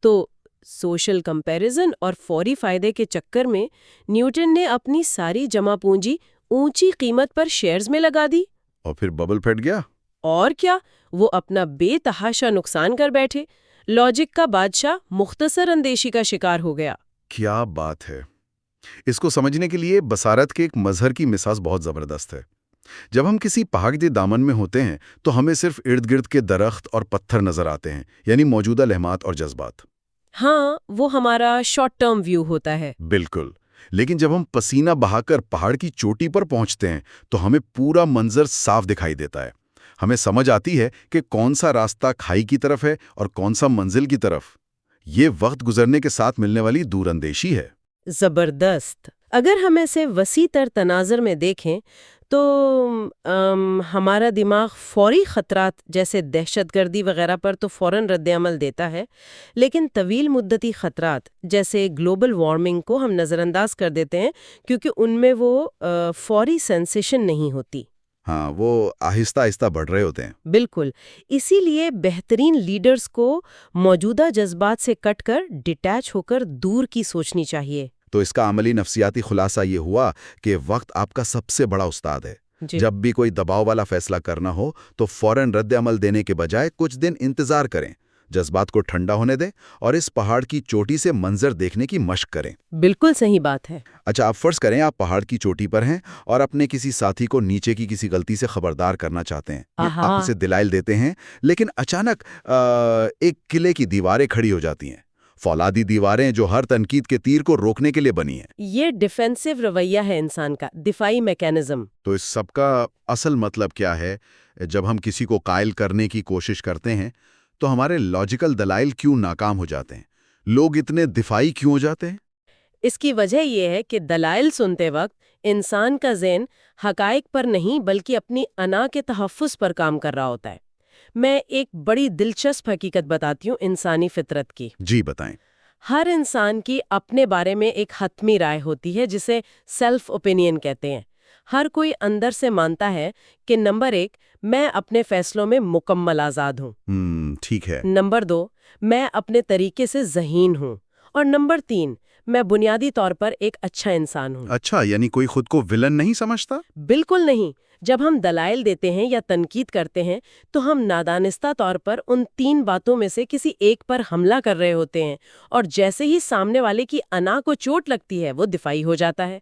تو سوشل کمپیریزن اور فوری فائدے کے چکر میں نیوٹن نے اپنی ساری جمع پونجی اونچی قیمت پر شیئرز میں لگا دی۔ اور پھر ببل پھٹ گیا؟ اور کیا، وہ اپنا بے تحاشا نقصان کر بیٹھے۔ لاجک کا بادشاہ مختصر اندیشی کا شکار ہو گیا۔ کیا بات ہے! اس کو سمجھنے کے لیے بصارت کے ایک مظہر کی مثال بہت زبردست ہے۔ جب ہم کسی پہاڑ کے دامن میں ہوتے ہیں تو ہمیں صرف ارد گرد کے درخت اور پتھر نظر آتے ہیں، یعنی موجودہ لمحات اور جذبات۔ ہاں، وہ ہمارا شارٹ ٹرم ویو ہوتا ہے۔ بالکل، لیکن جب ہم پسینہ بہا کر پہاڑ کی چوٹی پر پہنچتے ہیں تو ہمیں پورا منظر صاف دکھائی دیتا ہے۔ ہمیں سمجھ آتی ہے کہ کون سا راستہ کھائی کی طرف ہے اور کون سا منزل کی طرف۔ یہ وقت گزرنے کے ساتھ ملنے والی دور اندیشی ہے۔ زبردست۔ اگر ہم ایسے وسیع تر تناظر میں دیکھیں تو ہمارا دماغ فوری خطرات جیسے دہشت گردی وغیرہ پر تو فوراً رد عمل دیتا ہے، لیکن طویل مدتی خطرات جیسے گلوبل وارمنگ کو ہم نظر انداز کر دیتے ہیں کیونکہ ان میں وہ فوری سینسیشن نہیں ہوتی۔ ہاں، وہ آہستہ آہستہ بڑھ رہے ہوتے ہیں۔ بالکل، اسی لیے بہترین لیڈرز کو موجودہ جذبات سے کٹ کر ڈیٹیچ ہو کر دور کی سوچنی چاہیے۔ تو اس کا عملی نفسیاتی خلاصہ یہ ہوا کہ وقت آپ کا سب سے بڑا استاد ہے۔ جی جب بھی کوئی دباؤ والا فیصلہ کرنا ہو تو فوراً رد عمل دینے کے بجائے کچھ دن انتظار کریں، جذبات کو ٹھنڈا ہونے دیں اور اس پہاڑ کی چوٹی سے منظر دیکھنے کی مشق کریں۔ بالکل صحیح بات ہے۔ اچھا، آپ فرض کریں آپ پہاڑ کی چوٹی پر ہیں اور اپنے کسی ساتھی کو نیچے کی کسی غلطی سے خبردار کرنا چاہتے ہیں۔ آپ اسے دلائل دیتے ہیں، لیکن اچانک ایک قلعے کی دیواریں کھڑی ہو جاتی ہیں، فولادی دیواریں جو ہر تنقید کے تیر کو روکنے کے لیے بنی ہیں۔ یہ ڈیفینسو رویہ ہے انسان کا، دفاعی میکینزم۔ تو اس سب کا اصل مطلب کیا ہے؟ جب ہم کسی کو قائل کرنے کی کوشش کرتے ہیں تو ہمارے لاجیکل دلائل کیوں ناکام ہو جاتے ہیں؟ لوگ اتنے دفاعی کیوں ہو جاتے ہیں؟ اس کی وجہ یہ ہے کہ دلائل سنتے وقت انسان کا ذہن حقائق پر نہیں بلکہ اپنی انا کے تحفظ پر کام کر رہا ہوتا ہے۔ میں ایک بڑی دلچسپ حقیقت بتاتی ہوں انسانی فطرت کی۔ جی بتائیں۔ ہر انسان کی اپنے بارے میں ایک حتمی رائے ہوتی ہے جسے سیلف اوپینین کہتے ہیں۔ ہر کوئی اندر سے مانتا ہے کہ نمبر 1 میں اپنے فیصلوں میں مکمل آزاد ہوں، ٹھیک ہے۔ نمبر 2 میں اپنے طریقے سے ذہین ہوں، اور نمبر 3 میں بنیادی طور پر ایک اچھا انسان ہوں۔ اچھا، یعنی کوئی خود کو ولن نہیں سمجھتا؟ بالکل نہیں۔ جب ہم دلائل دیتے ہیں یا تنقید کرتے ہیں تو ہم نادانستہ طور پر ان 3 باتوں میں سے کسی ایک پر حملہ کر رہے ہوتے ہیں، اور جیسے ہی سامنے والے کی انا کو چوٹ لگتی ہے وہ دفاعی ہو جاتا ہے،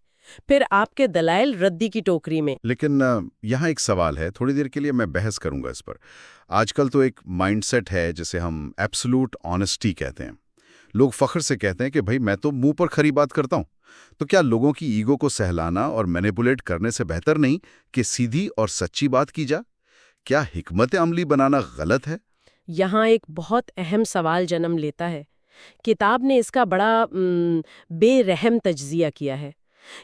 پھر آپ کے دلائل ردی کی ٹوکری میں۔ لیکن یہاں ایک سوال ہے، تھوڑی دیر کے لیے میں بحث کروں گا اس پر۔ آج کل تو ایک مائنڈ سیٹ ہے جسے ہم ایبسولوٹ آنیسٹی کہتے ہیں۔ لوگ فخر سے کہتے ہیں کہ بھائی میں تو منہ پر کھری بات کرتا ہوں۔ تو کیا لوگوں کی ایگو کو سہلانا اور مینیپولیٹ کرنے سے بہتر نہیں کہ سیدھی اور سچی بات کی جا؟ کیا حکمت عملی بنانا غلط ہے؟ یہاں ایک بہت اہم سوال جنم لیتا ہے۔ کتاب نے اس کا بڑا بے رحم تجزیہ کیا ہے۔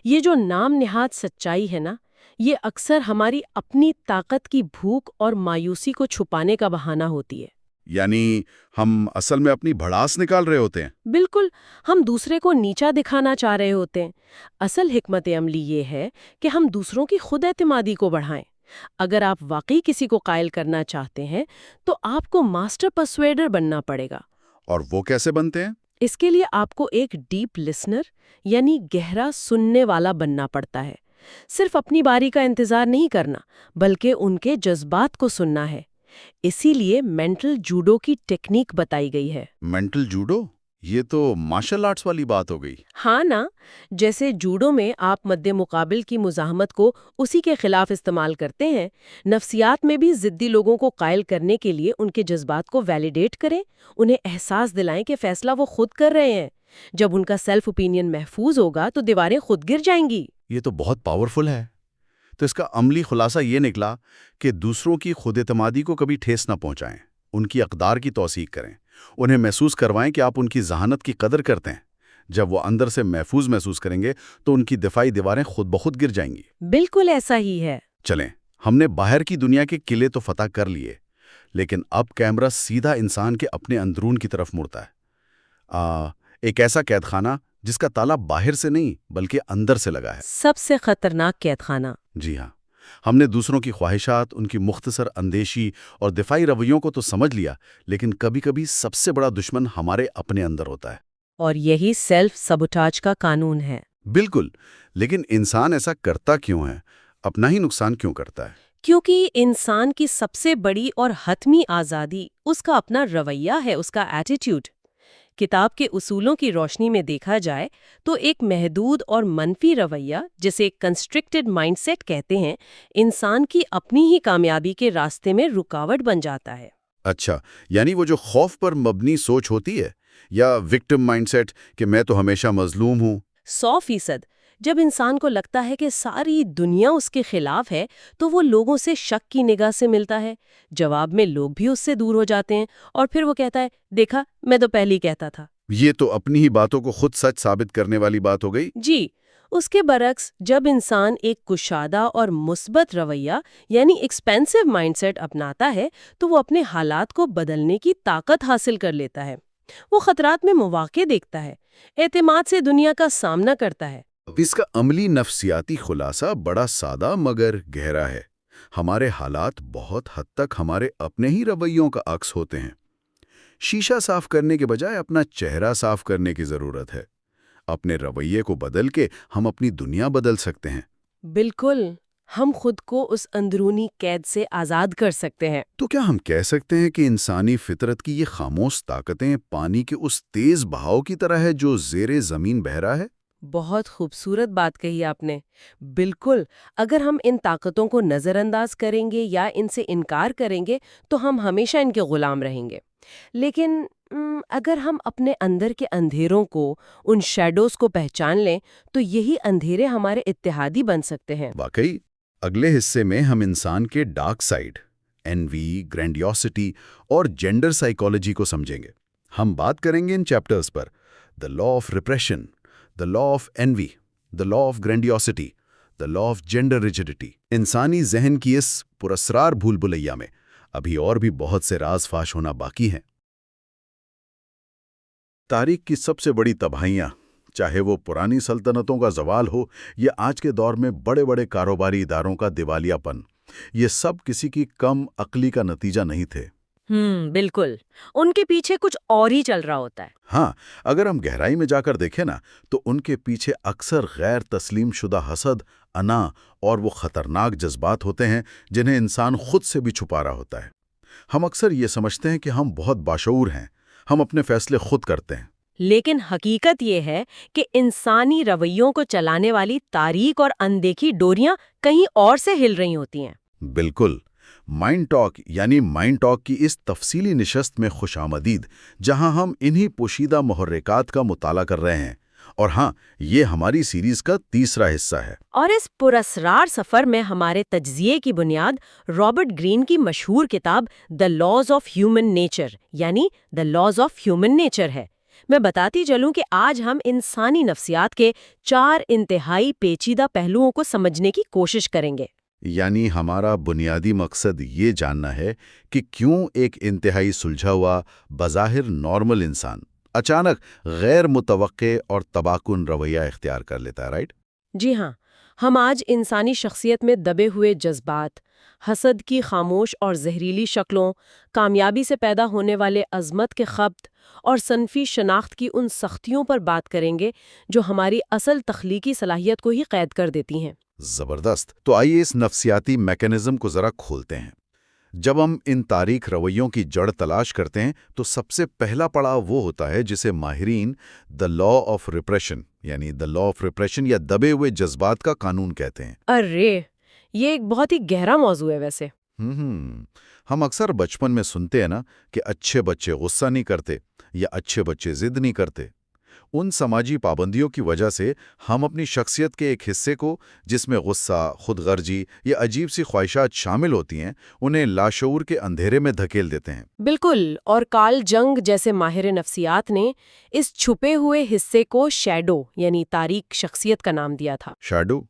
یہ جو نام نہاد سچائی ہے نا، یہ اکثر ہماری اپنی طاقت کی بھوک اور مایوسی کو چھپانے کا بہانہ ہوتی ہے۔ یعنی ہم اصل میں اپنی بھڑاس نکال رہے ہوتے ہیں۔ بالکل، ہم دوسرے کو نیچا دکھانا چاہ رہے ہوتے ہیں۔ اصل حکمت عملی یہ ہے کہ ہم دوسروں کی خود اعتمادی کو بڑھائیں۔ اگر آپ واقعی کسی کو قائل کرنا چاہتے ہیں تو آپ کو ماسٹر پرسویڈر بننا پڑے گا۔ اور وہ کیسے بنتے ہیں؟ اس کے لیے آپ کو ایک ڈیپ لسنر یعنی گہرا سننے والا بننا پڑتا ہے۔ صرف اپنی باری کا انتظار نہیں کرنا بلکہ ان کے جذبات کو سننا ہے۔ اسی لیے مینٹل جوڈو کی ٹیکنیک بتائی گئی ہے۔ Mental judo? یہ تو مارشل آرٹس والی بات ہو گئی۔ ہاں نا، جیسے جوڈو میں آپ مد مقابل کی مزاحمت کو اسی کے خلاف استعمال کرتے ہیں، نفسیات میں بھی ضدی لوگوں کو قائل کرنے کے لیے ان کے جذبات کو ویلیڈیٹ کریں، انہیں احساس دلائیں کہ فیصلہ وہ خود کر رہے ہیں۔ جب ان کا سیلف اوپینین محفوظ ہوگا تو دیواریں خود گر جائیں گی۔ یہ تو بہت پاورفل ہے۔ تو اس کا عملی خلاصہ یہ نکلا کہ دوسروں کی خود اعتمادی کو کبھی ٹھیس نہ پہنچائیں، ان کی اقدار کی توثیق کریں، انہیں محسوس کروائیں کہ آپ ان کی ذہانت کی قدر کرتے ہیں۔ جب وہ اندر سے محفوظ محسوس کریں گے تو ان کی دفاعی دیواریں خود بخود گر جائیں گی۔ بالکل ایسا ہی ہے۔ چلیں، ہم نے باہر کی دنیا کے قلعے تو فتح کر لیے، لیکن اب کیمرہ سیدھا انسان کے اپنے اندرون کی طرف مڑتا ہے۔ ایک ایسا قید خانہ جس کا تالا باہر سے نہیں بلکہ اندر سے لگا ہے۔ سب سے خطرناک قید خانہ۔ جی ہاں، ہم نے دوسروں کی خواہشات، ان کی مختصر اندیشی اور دفاعی رویوں کو تو سمجھ لیا، لیکن کبھی کبھی سب سے بڑا دشمن ہمارے اپنے اندر ہوتا ہے۔ اور یہی سیلف سبوٹاج کا قانون ہے۔ بالکل، لیکن انسان ایسا کرتا کیوں ہے؟ اپنا ہی نقصان کیوں کرتا ہے؟ کیونکہ انسان کی سب سے بڑی اور حتمی آزادی اس کا اپنا رویہ ہے، اس کا ایٹیٹیوڈ۔ کتاب کے اصولوں کی روشنی میں دیکھا جائے تو ایک محدود اور منفی رویہ، جسے کنسٹرکٹڈ مائنڈ سیٹ کہتے ہیں، انسان کی اپنی ہی کامیابی کے راستے میں رکاوٹ بن جاتا ہے۔ اچھا، یعنی وہ جو خوف پر مبنی سوچ ہوتی ہے، یا وکٹم مائنڈ سیٹ کہ میں تو ہمیشہ مظلوم ہوں۔ 100%۔ جب انسان کو لگتا ہے کہ ساری دنیا اس کے خلاف ہے تو وہ لوگوں سے شک کی نگاہ سے ملتا ہے۔ جواب میں لوگ بھی اس سے دور ہو جاتے ہیں اور پھر وہ کہتا ہے، دیکھا میں تو پہلے ہی کہتا تھا۔ یہ تو اپنی ہی باتوں کو خود سچ ثابت کرنے والی بات ہو گئی۔ جی، اس کے برعکس جب انسان ایک کشادہ اور مثبت رویہ یعنی ایکسپینسو مائنڈ سیٹ اپناتا ہے تو وہ اپنے حالات کو بدلنے کی طاقت حاصل کر لیتا ہے۔ وہ خطرات میں مواقع دیکھتا ہے، اعتماد سے دنیا کا سامنا کرتا ہے۔ اس کا عملی نفسیاتی خلاصہ بڑا سادہ مگر گہرا ہے۔ ہمارے حالات بہت حد تک ہمارے اپنے ہی رویوں کا عکس ہوتے ہیں۔ شیشہ صاف کرنے کے بجائے اپنا چہرہ صاف کرنے کی ضرورت ہے۔ اپنے رویے کو بدل کے ہم اپنی دنیا بدل سکتے ہیں۔ بالکل، ہم خود کو اس اندرونی قید سے آزاد کر سکتے ہیں۔ تو کیا ہم کہہ سکتے ہیں کہ انسانی فطرت کی یہ خاموش طاقتیں پانی کے اس تیز بہاؤ کی طرح ہے جو زیر زمین بہہ رہا ہے؟ بہت خوبصورت بات کہی آپ نے۔ بالکل، اگر ہم ان طاقتوں کو نظر انداز کریں گے یا ان سے انکار کریں گے تو ہم ہمیشہ ان کے غلام رہیں گے۔ لیکن اگر ہم اپنے اندر کے اندھیروں کو، ان شیڈوز کو پہچان لیں تو یہی اندھیرے ہمارے اتحادی بن سکتے ہیں۔ واقعی، اگلے حصے میں ہم انسان کے ڈارک سائیڈ، انوی، گرینڈیوسٹی اور جینڈر سائیکالوجی کو سمجھیں گے۔ ہم بات کریں گے ان چیپٹرز پر: the law of repression, the law of envy, the law of grandiosity, the law of gender rigidity۔ انسانی ذہن کی اس پراسرار بھول بھلیا میں ابھی اور بھی بہت سے راز فاش ہونا باقی ہیں۔ تاریخ کی سب سے بڑی تباہیاں، چاہے وہ پرانی سلطنتوں کا زوال ہو یا آج کے دور میں بڑے بڑے کاروباری اداروں کا دیوالیہ پن، یہ سب کسی کی کم عقلی کا نتیجہ نہیں تھے۔ بالکل، ان کے پیچھے کچھ اور ہی چل رہا ہوتا ہے۔ ہاں، اگر ہم گہرائی میں جا کر دیکھیں نا تو ان کے پیچھے اکثر غیر تسلیم شدہ حسد، انا اور وہ خطرناک جذبات ہوتے ہیں جنہیں انسان خود سے بھی چھپا رہا ہوتا ہے۔ ہم اکثر یہ سمجھتے ہیں کہ ہم بہت باشعور ہیں، ہم اپنے فیصلے خود کرتے ہیں۔ لیکن حقیقت یہ ہے کہ انسانی رویوں کو چلانے والی تاریک اور اندیکھی ڈوریاں کہیں اور سے ہل رہی ہوتی ہیں۔ بالکل، مائنڈ ٹاک یعنی مائنڈ ٹاک کی اس تفصیلی نشست میں خوش آمدید، جہاں ہم انہی پوشیدہ محرکات کا مطالعہ کر رہے ہیں۔ اور ہاں، یہ ہماری سیریز کا تیسرا حصہ ہے۔ اور اس پراسرار سفر میں ہمارے تجزیے کی بنیاد رابرٹ گرین کی مشہور کتاب the laws of human nature یعنی the laws of human nature ہے۔ میں بتاتی چلوں کہ آج ہم انسانی نفسیات کے 4 انتہائی پیچیدہ پہلوؤں کو سمجھنے کی کوشش کریں گے۔ یعنی ہمارا بنیادی مقصد یہ جاننا ہے کہ کیوں ایک انتہائی سلجھا ہوا، بظاہر نارمل انسان اچانک غیر متوقع اور تباکن رویہ اختیار کر لیتا ہے، رائٹ؟ جی ہاں، ہم آج انسانی شخصیت میں دبے ہوئے جذبات، حسد کی خاموش اور زہریلی شکلوں، کامیابی سے پیدا ہونے والے عظمت کے خبط اور صنفی شناخت کی ان سختیوں پر بات کریں گے جو ہماری اصل تخلیقی صلاحیت کو ہی قید کر دیتی ہیں۔ زبردست! تو آئیے اس نفسیاتی میکانزم کو ذرا کھولتے ہیں۔ جب ہم ان تاریک رویوں کی جڑ تلاش کرتے ہیں تو سب سے پہلا پڑاؤ وہ ہوتا ہے جسے ماہرین دا لا آف ریپریشن یعنی دا لا آف ریپریشن یا دبے ہوئے جذبات کا قانون کہتے ہیں۔ ارے، یہ ایک بہت ہی گہرا موضوع ہے ویسے۔ ہم اکثر بچپن میں سنتے ہیں نا کہ اچھے بچے غصہ نہیں کرتے یا اچھے بچے ضد نہیں کرتے۔ ان سماجی پابندیوں کی وجہ سے ہم اپنی شخصیت کے ایک حصے کو، جس میں غصہ، خود غرضی یا عجیب سی خواہشات شامل ہوتی ہیں، انہیں لاشعور کے اندھیرے میں دھکیل دیتے ہیں۔ بالکل، اور کارل جنگ جیسے ماہر نفسیات نے اس چھپے ہوئے حصے کو شیڈو یعنی تاریک شخصیت کا نام دیا تھا۔ شیڈو،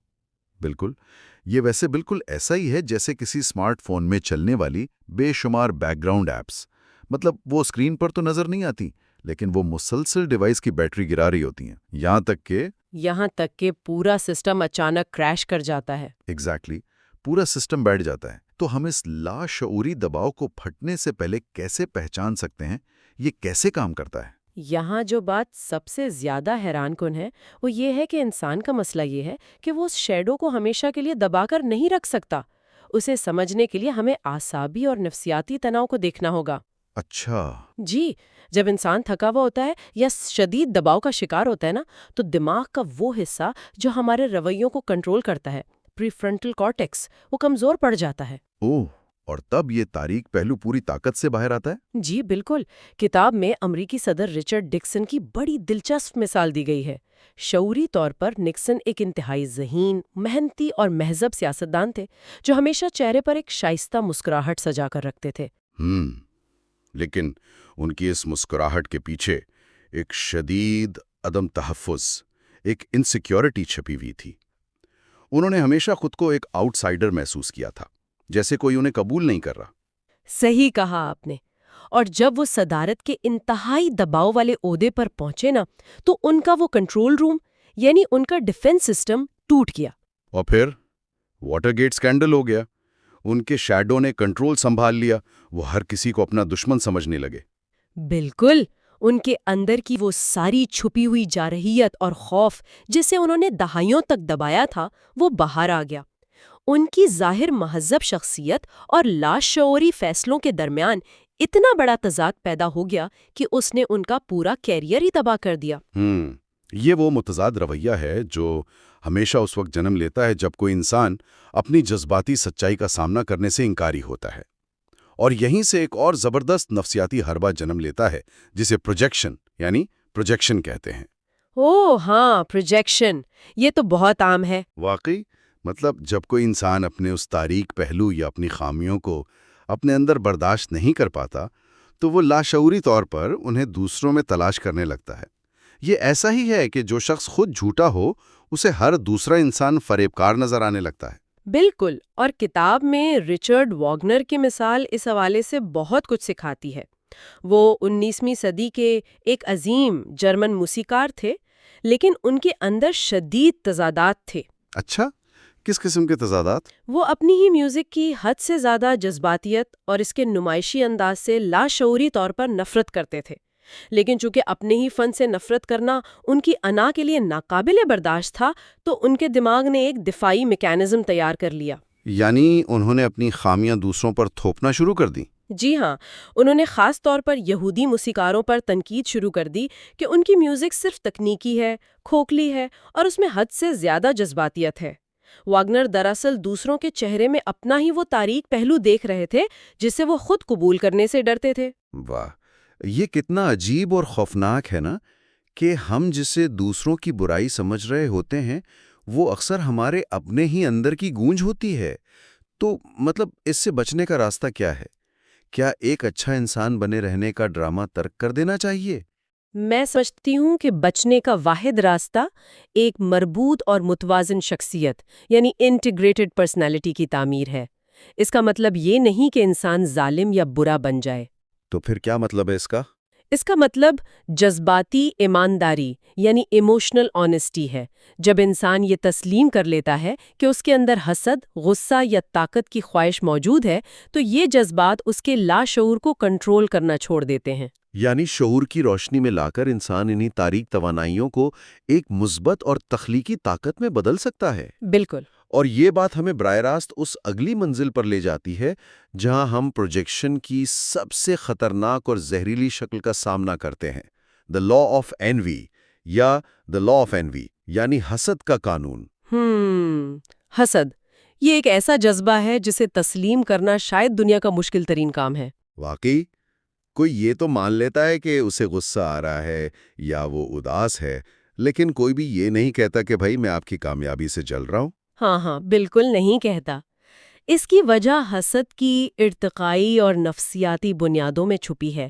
بالکل۔ یہ ویسے بالکل ایسا ہی ہے جیسے کسی اسمارٹ فون میں چلنے والی بے شمار بیک گراؤنڈ ایپس۔ مطلب وہ اسکرین پر تو نظر نہیں آتی، لیکن وہ مسلسل ڈیوائس کی بیٹری گرا رہی ہوتی ہیں، یہاں تک کہ پورا سسٹم اچانک کریش کر جاتا ہے۔ ایگزیکٹلی، پورا سسٹم بیٹھ جاتا ہے۔ تو ہم اس لاشعوری دباؤ کو پھٹنے سے پہلے کیسے پہچان سکتے ہیں؟ یہ کیسے کام کرتا ہے؟ یہاں جو بات سب سے زیادہ حیران کن ہے وہ یہ ہے کہ انسان کا مسئلہ یہ ہے کہ وہ اس شیڈو کو ہمیشہ کے لیے دبا کر نہیں رکھ سکتا۔ اسے سمجھنے کے لیے ہمیں اعصابی اور نفسیاتی تناؤ کو دیکھنا ہوگا۔ اچھا۔ جی، جب انسان تھکا ہوا ہوتا ہے یا شدید دباؤ کا شکار ہوتا ہے نا، تو دماغ کا وہ حصہ جو ہمارے رویوں کو کنٹرول کرتا ہے، پری فرنٹل کارٹیکس، وہ کمزور پڑ جاتا ہے۔ اوہ، اور تب یہ تاریک پہلو پوری طاقت سے باہر آتا ہے؟ جی بالکل۔ کتاب میں امریکی صدر رچرڈ ڈکسن کی بڑی دلچسپ مثال دی گئی ہے۔ شعوری طور پر نکسن ایک انتہائی ذہین، محنتی اور مہذب سیاستدان تھے جو ہمیشہ چہرے پر ایک شائستہ مسکراہٹ سجا کر رکھتے تھے۔ لیکن ان کی اس مسکراہٹ کے پیچھے ایک شدید عدم تحفظ، ایک انسیکیورٹی چھپی ہوئی تھی۔ انہوں نے ہمیشہ خود کو ایک آؤٹ سائیڈر محسوس کیا تھا، جیسے کوئی انہیں قبول نہیں کر رہا۔ صحیح کہا آپ نے۔ اور جب وہ صدارت کے انتہائی دباؤ والے عہدے پر پہنچے نا، تو ان کا وہ کنٹرول روم یعنی ان کا ڈیفنس سسٹم ٹوٹ گیا۔ اور پھر واٹر گیٹ سکینڈل ہو گیا۔ ان کے شیڈو نے کنٹرول سنبھال لیا، وہ ہر کسی کو اپنا دشمن سمجھنے لگے۔ بالکل، ان کے اندر کی وہ ساری چھپی ہوئی جارحیت اور خوف جسے انہوں نے دہائیوں تک دبایا تھا، وہ باہر آ گیا۔ ان کی ظاہر مہذب شخصیت اور لاشعوری فیصلوں کے درمیان اتنا بڑا تضاد پیدا ہو گیا کہ اس نے ان کا پورا کیریئر ہی تباہ کر دیا۔ یہ وہ متضاد رویہ ہے جو ہمیشہ اس وقت جنم لیتا ہے جب کوئی انسان اپنی جذباتی سچائی کا سامنا کرنے سے انکاری ہوتا ہے، اور یہیں سے ایک اور زبردست نفسیاتی حربہ جنم لیتا ہے جسے پروجیکشن کہتے ہیں۔ ہاں، پروجیکشن، یہ تو بہت عام ہے۔ واقعی، مطلب جب کوئی انسان اپنے اس تاریک پہلو یا اپنی خامیوں کو اپنے اندر برداشت نہیں کر پاتا تو وہ لاشعوری طور پر انہیں دوسروں میں تلاش کرنے لگتا ہے۔ یہ ایسا ہی ہے کہ جو شخص خود جھوٹا ہو اسے ہر دوسرا انسان فریبکار نظر آنے لگتا ہے۔ بالکل، اور کتاب میں رچرڈ واگنر کی مثال اس حوالے سے بہت کچھ سکھاتی ہے۔ وہ 19ویں صدی کے ایک عظیم جرمن موسیقار تھے، لیکن ان کے اندر شدید تضادات تھے۔ اچھا، کس قسم کے تضادات؟ وہ اپنی ہی میوزک کی حد سے زیادہ جذباتیت اور اس کے نمائشی انداز سے لاشعوری طور پر نفرت کرتے تھے، لیکن چونکہ اپنے ہی فن سے نفرت کرنا ان کی انا کے لیے ناقابل برداشت تھا، تو ان کے دماغ نے ایک دفاعی میکانزم تیار کر لیا۔ یعنی انہوں نے اپنی خامیاں دوسروں پر تھوپنا شروع کر دی۔ جی ہاں، انہوں نے خاص طور پر یہودی موسیقاروں پر تنقید شروع کر دی کہ ان کی میوزک صرف تکنیکی ہے، کھوکھلی ہے اور اس میں حد سے زیادہ جذباتیت ہے۔ واگنر دراصل دوسروں کے چہرے میں اپنا ہی وہ تاریک پہلو دیکھ رہے تھے جسے وہ خود قبول کرنے سے ڈرتے تھے۔ واہ، یہ کتنا عجیب اور خوفناک ہے نا، کہ ہم جسے دوسروں کی برائی سمجھ رہے ہوتے ہیں وہ اکثر ہمارے اپنے ہی اندر کی گونج ہوتی ہے۔ تو مطلب اس سے بچنے کا راستہ کیا ہے؟ کیا ایک اچھا انسان بنے رہنے کا ڈرامہ ترک کر دینا چاہیے؟ میں سمجھتی ہوں کہ بچنے کا واحد راستہ ایک مربوط اور متوازن شخصیت یعنی انٹیگریٹڈ پرسنالٹی کی تعمیر ہے۔ اس کا مطلب یہ نہیں کہ انسان ظالم یا برا بن جائے۔ تو پھر کیا مطلب ہے اس کا؟ اس کا مطلب جذباتی ایمانداری یعنی ایموشنل آنیسٹی ہے۔ جب انسان یہ تسلیم کر لیتا ہے کہ اس کے اندر حسد، غصہ یا طاقت کی خواہش موجود ہے، تو یہ جذبات اس کے لاشعور کو کنٹرول کرنا چھوڑ دیتے ہیں۔ یعنی شعور کی روشنی میں لا کر انسان انہی تاریک توانائیوں کو ایک مثبت اور تخلیقی طاقت میں بدل سکتا ہے۔ بالکل۔ اور یہ بات ہمیں براہ راست اس اگلی منزل پر لے جاتی ہے جہاں ہم پروجیکشن کی سب سے خطرناک اور زہریلی شکل کا سامنا کرتے ہیں، the law of envy یا the law of envy یعنی حسد کا قانون۔ حسد، یہ ایک ایسا جذبہ ہے جسے تسلیم کرنا شاید دنیا کا مشکل ترین کام ہے۔ واقعی، کوئی یہ تو مان لیتا ہے کہ اسے غصہ آ رہا ہے یا وہ اداس ہے، لیکن کوئی بھی یہ نہیں کہتا کہ بھائی میں آپ کی کامیابی سے جل رہا ہوں۔ ہاں، بالکل نہیں کہتا۔ اس کی وجہ حسد کی ارتقائی اور نفسیاتی بنیادوں میں چھپی ہے۔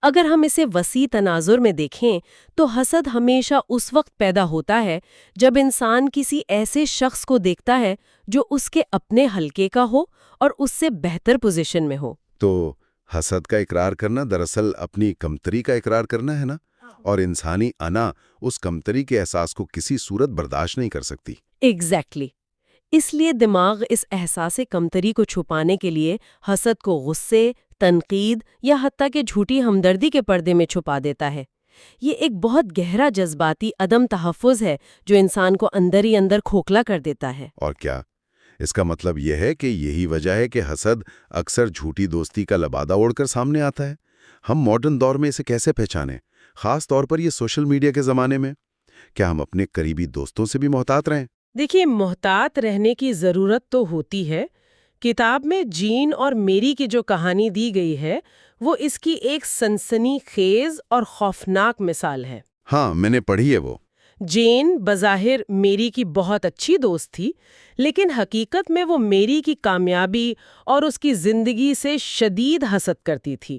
اگر ہم اسے وسیع تناظر میں دیکھیں تو حسد ہمیشہ اس وقت پیدا ہوتا ہے جب انسان کسی ایسے شخص کو دیکھتا ہے جو اس کے اپنے حلقے کا ہو اور اس سے بہتر پوزیشن میں ہو۔ تو حسد کا اقرار کرنا دراصل اپنی کمتری کا اقرار کرنا ہے نا، اور انسانی انا اس کمتری کے احساس کو کسی صورت برداشت نہیں کر سکتی۔ ایگزیکٹلی۔ اس لیے دماغ اس احساس کمتری کو چھپانے کے لیے حسد کو غصے، تنقید یا حتیٰ کہ جھوٹی ہمدردی کے پردے میں چھپا دیتا ہے۔ یہ ایک بہت گہرا جذباتی عدم تحفظ ہے جو انسان کو اندر ہی اندر کھوکھلا کر دیتا ہے۔ اور کیا اس کا مطلب یہ ہے کہ یہی وجہ ہے کہ حسد اکثر جھوٹی دوستی کا لبادہ اوڑھ کر سامنے آتا ہے؟ ہم ماڈرن دور میں اسے کیسے پہچانیں، خاص طور پر یہ سوشل میڈیا کے زمانے میں؟ کیا ہم اپنے قریبی دوستوں سے بھی محتاط رہیں؟ دیکھیے، محتاط رہنے کی ضرورت تو ہوتی ہے۔ کتاب میں جین اور میری کی جو کہانی دی گئی ہے وہ اس کی ایک سنسنی خیز اور خوفناک مثال ہے۔ ہاں، میں نے پڑھی ہے وہ۔ جین بظاہر میری کی بہت اچھی دوست تھی، لیکن حقیقت میں وہ میری کی کامیابی اور اس کی زندگی سے شدید حسد کرتی تھی۔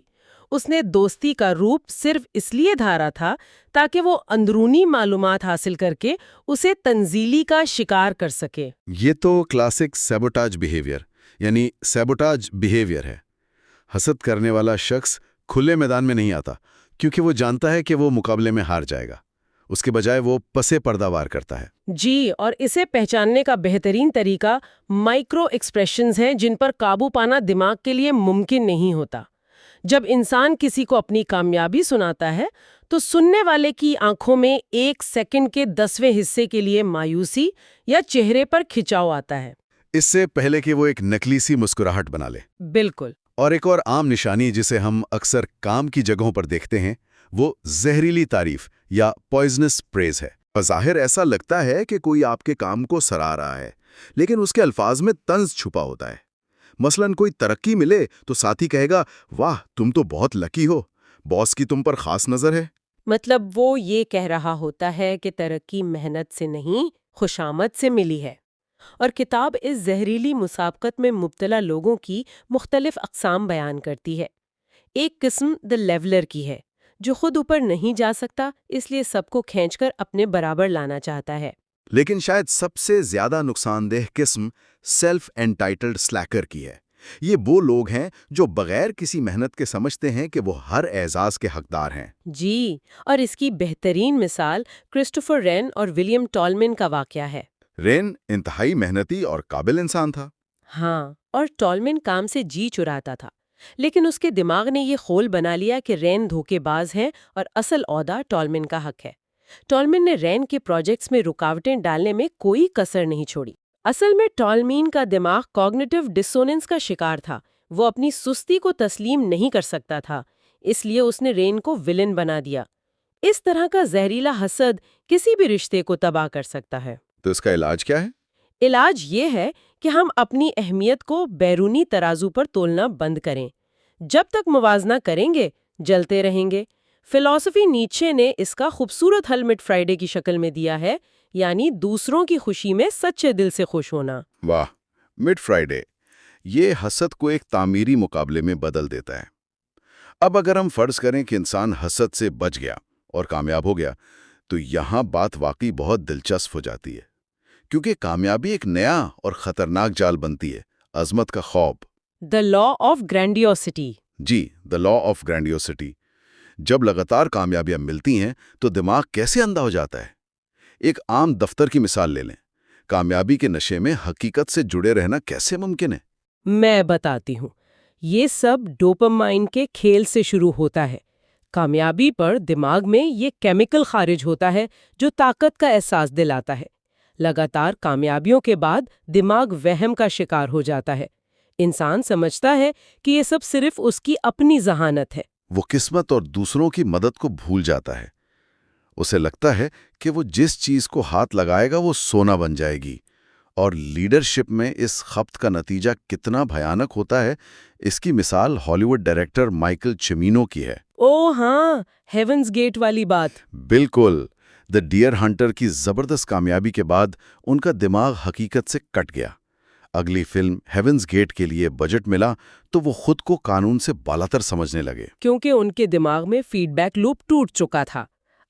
اس نے دوستی کا روپ صرف اس لیے دھارا تھا تاکہ وہ اندرونی معلومات حاصل کر کے اسے تنزیلی کا شکار کر سکے۔ یہ تو کلاسک سیبوٹاج بیہیویئر یعنی سیبوٹاج بیہیویئر ہے۔ حسد کرنے والا شخص کھلے میدان میں نہیں آتا کیونکہ وہ جانتا ہے کہ وہ مقابلے میں ہار جائے گا، اس کے بجائے وہ پسے پردہ وار کرتا ہے۔ جی، اور اسے پہچاننے کا بہترین طریقہ مائکرو ایکسپریشنز ہیں جن پر قابو پانا دماغ کے لیے ممکن نہیں ہوتا۔ جب انسان کسی کو اپنی کامیابی سناتا ہے تو سننے والے کی آنکھوں میں 1 سیکنڈ کے 10ویں حصے کے لیے مایوسی یا چہرے پر کھچاؤ آتا ہے، اس سے پہلے کہ وہ ایک نکلی سی مسکراہٹ بنا لے۔ بالکل۔ اور ایک اور عام نشانی جسے ہم اکثر کام کی جگہوں پر دیکھتے ہیں وہ زہریلی تعریف یا پوائزنس پریز ہے۔ بظاہر ایسا لگتا ہے کہ کوئی آپ کے کام کو سراہ رہا ہے، لیکن اس کے الفاظ میں طنز چھپا ہوتا ہے۔ مثلاً کوئی ترقی ملے تو ساتھی کہے گا، واہ تم تو بہت لکی ہو، باس کی تم پر خاص نظر ہے۔ مطلب وہ یہ کہہ رہا ہوتا ہے کہ ترقی محنت سے نہیں، خوشامد سے ملی ہے۔ اور کتاب اس زہریلی مسابقت میں مبتلا لوگوں کی مختلف اقسام بیان کرتی ہے۔ ایک قسم دی لیولر کی ہے، جو خود اوپر نہیں جا سکتا اس لیے سب کو کھینچ کر اپنے برابر لانا چاہتا ہے۔ لیکن شاید سب سے زیادہ نقصان دہ قسم سیلف انٹائٹلڈ سلیکر کی ہے۔ یہ وہ لوگ ہیں جو بغیر کسی محنت کے سمجھتے ہیں کہ وہ ہر اعزاز کے حقدار ہیں۔ جی، اور اس کی بہترین مثال کرسٹوفر رین اور ولیم ٹالمن کا واقعہ ہے۔ رین انتہائی محنتی اور قابل انسان تھا۔ ہاں، اور ٹالمن کام سے جی چراتا تھا، لیکن اس کے دماغ نے یہ خول بنا لیا کہ رین دھوکے باز ہیں اور اصل عہدہ ٹالمن کا حق ہے۔ ٹالمن نے رین کے پروجیکٹس میں رکاوٹیں ڈالنے میں کوئی کسر نہیں چھوڑی۔ اصل میں ٹالمین کا دماغ کوگنیٹو ڈسوننس کا شکار تھا، وہ اپنی سستی کو تسلیم نہیں کر سکتا تھا، اس لیے اس نے رین کو ولن بنا دیا۔ اس طرح کا زہریلا حسد کسی بھی رشتے کو تباہ کر سکتا ہے۔ تو اس کا علاج کیا ہے؟ علاج یہ ہے کہ ہم اپنی اہمیت کو بیرونی ترازو پر تولنا بند کریں۔ جب تک موازنہ کریں گے، جلتے رہیں گے۔ فلسفی نیچے نے اس کا خوبصورت حل مڈ فرائیڈے کی شکل میں دیا ہے، یعنی دوسروں کی خوشی میں سچے دل سے خوش ہونا۔ واہ، مڈ فرائیڈے یہ حسد کو ایک تعمیری مقابلے میں بدل دیتا ہے۔ اب اگر ہم فرض کریں کہ انسان حسد سے بچ گیا اور کامیاب ہو گیا تو یہاں بات واقعی بہت دلچسپ ہو جاتی ہے، کیونکہ کامیابی ایک نیا اور خطرناک جال بنتی ہے، عظمت کا خواب۔ The law of grandiosity. جی، دا لا آف گرینڈیوسٹی۔ جب لگاتار کامیابیاں ملتی ہیں تو دماغ کیسے اندھا ہو جاتا ہے۔ ایک عام دفتر کی مثال لے لیں، کامیابی کے نشے میں حقیقت سے جڑے رہنا کیسے ممکن ہے؟ میں بتاتی ہوں، یہ سب ڈوپامائن کے کھیل سے شروع ہوتا ہے۔ کامیابی پر دماغ میں یہ کیمیکل خارج ہوتا ہے جو طاقت کا احساس دلاتا ہے۔ لگاتار کامیابیوں کے بعد دماغ وہم کا شکار ہو جاتا ہے۔ انسان سمجھتا ہے کہ یہ سب صرف اس کی اپنی ذہانت ہے۔ وہ قسمت اور دوسروں کی مدد کو بھول جاتا ہے۔ اسے لگتا ہے کہ وہ جس چیز کو ہاتھ لگائے گا وہ سونا بن جائے گی، اور لیڈرشپ میں اس خبط کا نتیجہ کتنا بھیانک ہوتا ہے، اس کی مثال ہالی ووڈ ڈائریکٹر مائیکل چیمینو کی ہے۔ او ہاں، ہیونز گیٹ والی بات۔ بالکل، دی ڈیئر ہنٹر کی زبردست کامیابی کے بعد ان کا دماغ حقیقت سے کٹ گیا۔ اگلی فلم ہیونز گیٹ کے لیے بجٹ ملا تو وہ خود کو قانون سے بالاتر سمجھنے لگے، کیونکہ ان کے دماغ میں فیڈ بیک لوپ ٹوٹ چکا تھا۔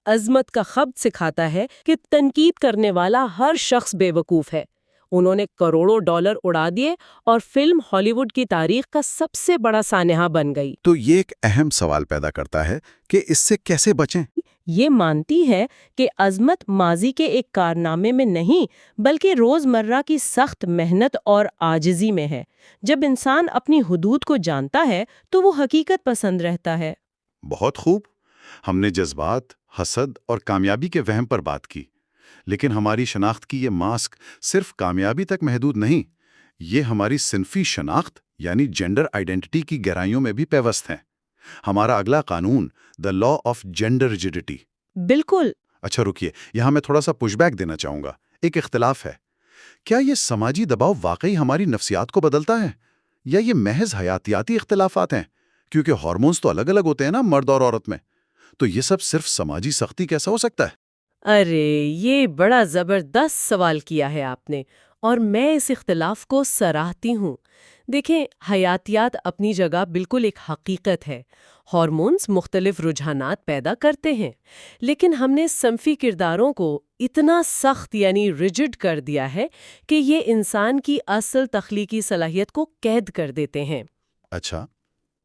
عظمت کا خبط سکھاتا ہے کہ تنقید کرنے والا ہر شخص بے وقوف ہے۔ انہوں نے کروڑوں ڈالر اڑا دیے اور فلم ہالی ووڈ کی تاریخ کا سب سے بڑا سانحہ بن گئی۔ تو یہ ایک اہم سوال پیدا کرتا ہے کہ اس سے کیسے بچیں؟ یہ مانتی ہے کہ عظمت ماضی کے ایک کارنامے میں نہیں بلکہ روزمرہ کی سخت محنت اور عاجزی میں ہے۔ جب انسان اپنی حدود کو جانتا ہے تو وہ حقیقت پسند رہتا ہے۔ بہت خوب، ہم نے جذبات، حسد اور کامیابی کے وہم پر بات کی، لیکن ہماری شناخت کی یہ ماسک صرف کامیابی تک محدود نہیں، یہ ہماری صنفی شناخت یعنی جینڈر آئیڈینٹی کی گہرائیوں میں بھی پیوست ہیں۔ ہمارا اگلا قانون، دا لا آف جینڈر ریجڈیٹی۔ بالکل۔ اچھا رکیے، یہاں میں تھوڑا سا پش بیک دینا چاہوں گا۔ ایک اختلاف ہے، کیا یہ سماجی دباؤ واقعی ہماری نفسیات کو بدلتا ہے یا یہ محض حیاتیاتی اختلافات ہیں؟ کیونکہ ہارمونز تو الگ الگ ہوتے ہیں نا مرد اور عورت میں، تو یہ سب صرف سماجی سختی کیسا ہو سکتا ہے؟ ارے یہ بڑا زبردست سوال کیا ہے آپ نے، اور میں اس اختلاف کو سراہتی ہوں۔ دیکھیں، حیاتیات اپنی جگہ بالکل ایک حقیقت ہے۔ ہارمونز مختلف رجحانات پیدا کرتے ہیں، لیکن ہم نے صنفی کرداروں کو اتنا سخت یعنی ریجڈ کر دیا ہے کہ یہ انسان کی اصل تخلیقی صلاحیت کو قید کر دیتے ہیں۔ اچھا،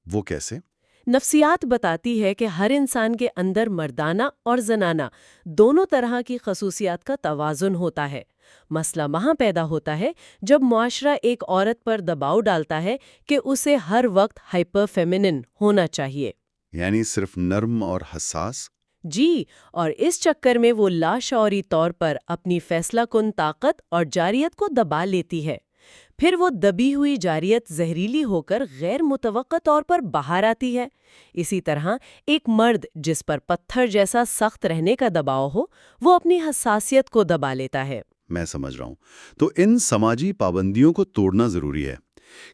وہ کیسے؟ نفسیات بتاتی ہے کہ ہر انسان کے اندر مردانہ اور زنانہ دونوں طرح کی خصوصیات کا توازن ہوتا ہے۔ مسئلہ وہاں پیدا ہوتا ہے جب معاشرہ ایک عورت پر دباؤ ڈالتا ہے کہ اسے ہر وقت ہائپر فیمینن ہونا چاہیے، یعنی صرف نرم اور حساس؟ جی، اور اس چکر میں وہ لاشعوری طور پر اپنی فیصلہ کن طاقت اور جارحیت کو دبا لیتی ہے۔ پھر وہ دبی ہوئی جارحیت زہریلی ہو کر غیر متوقع طور پر باہر آتی ہے۔ اسی طرح ایک مرد جس پر پتھر جیسا سخت رہنے کا دباؤ ہو، وہ اپنی حساسیت کو دبا لیتا ہے۔ میں سمجھ رہا ہوں۔ تو ان سماجی پابندیوں کو توڑنا ضروری ہے۔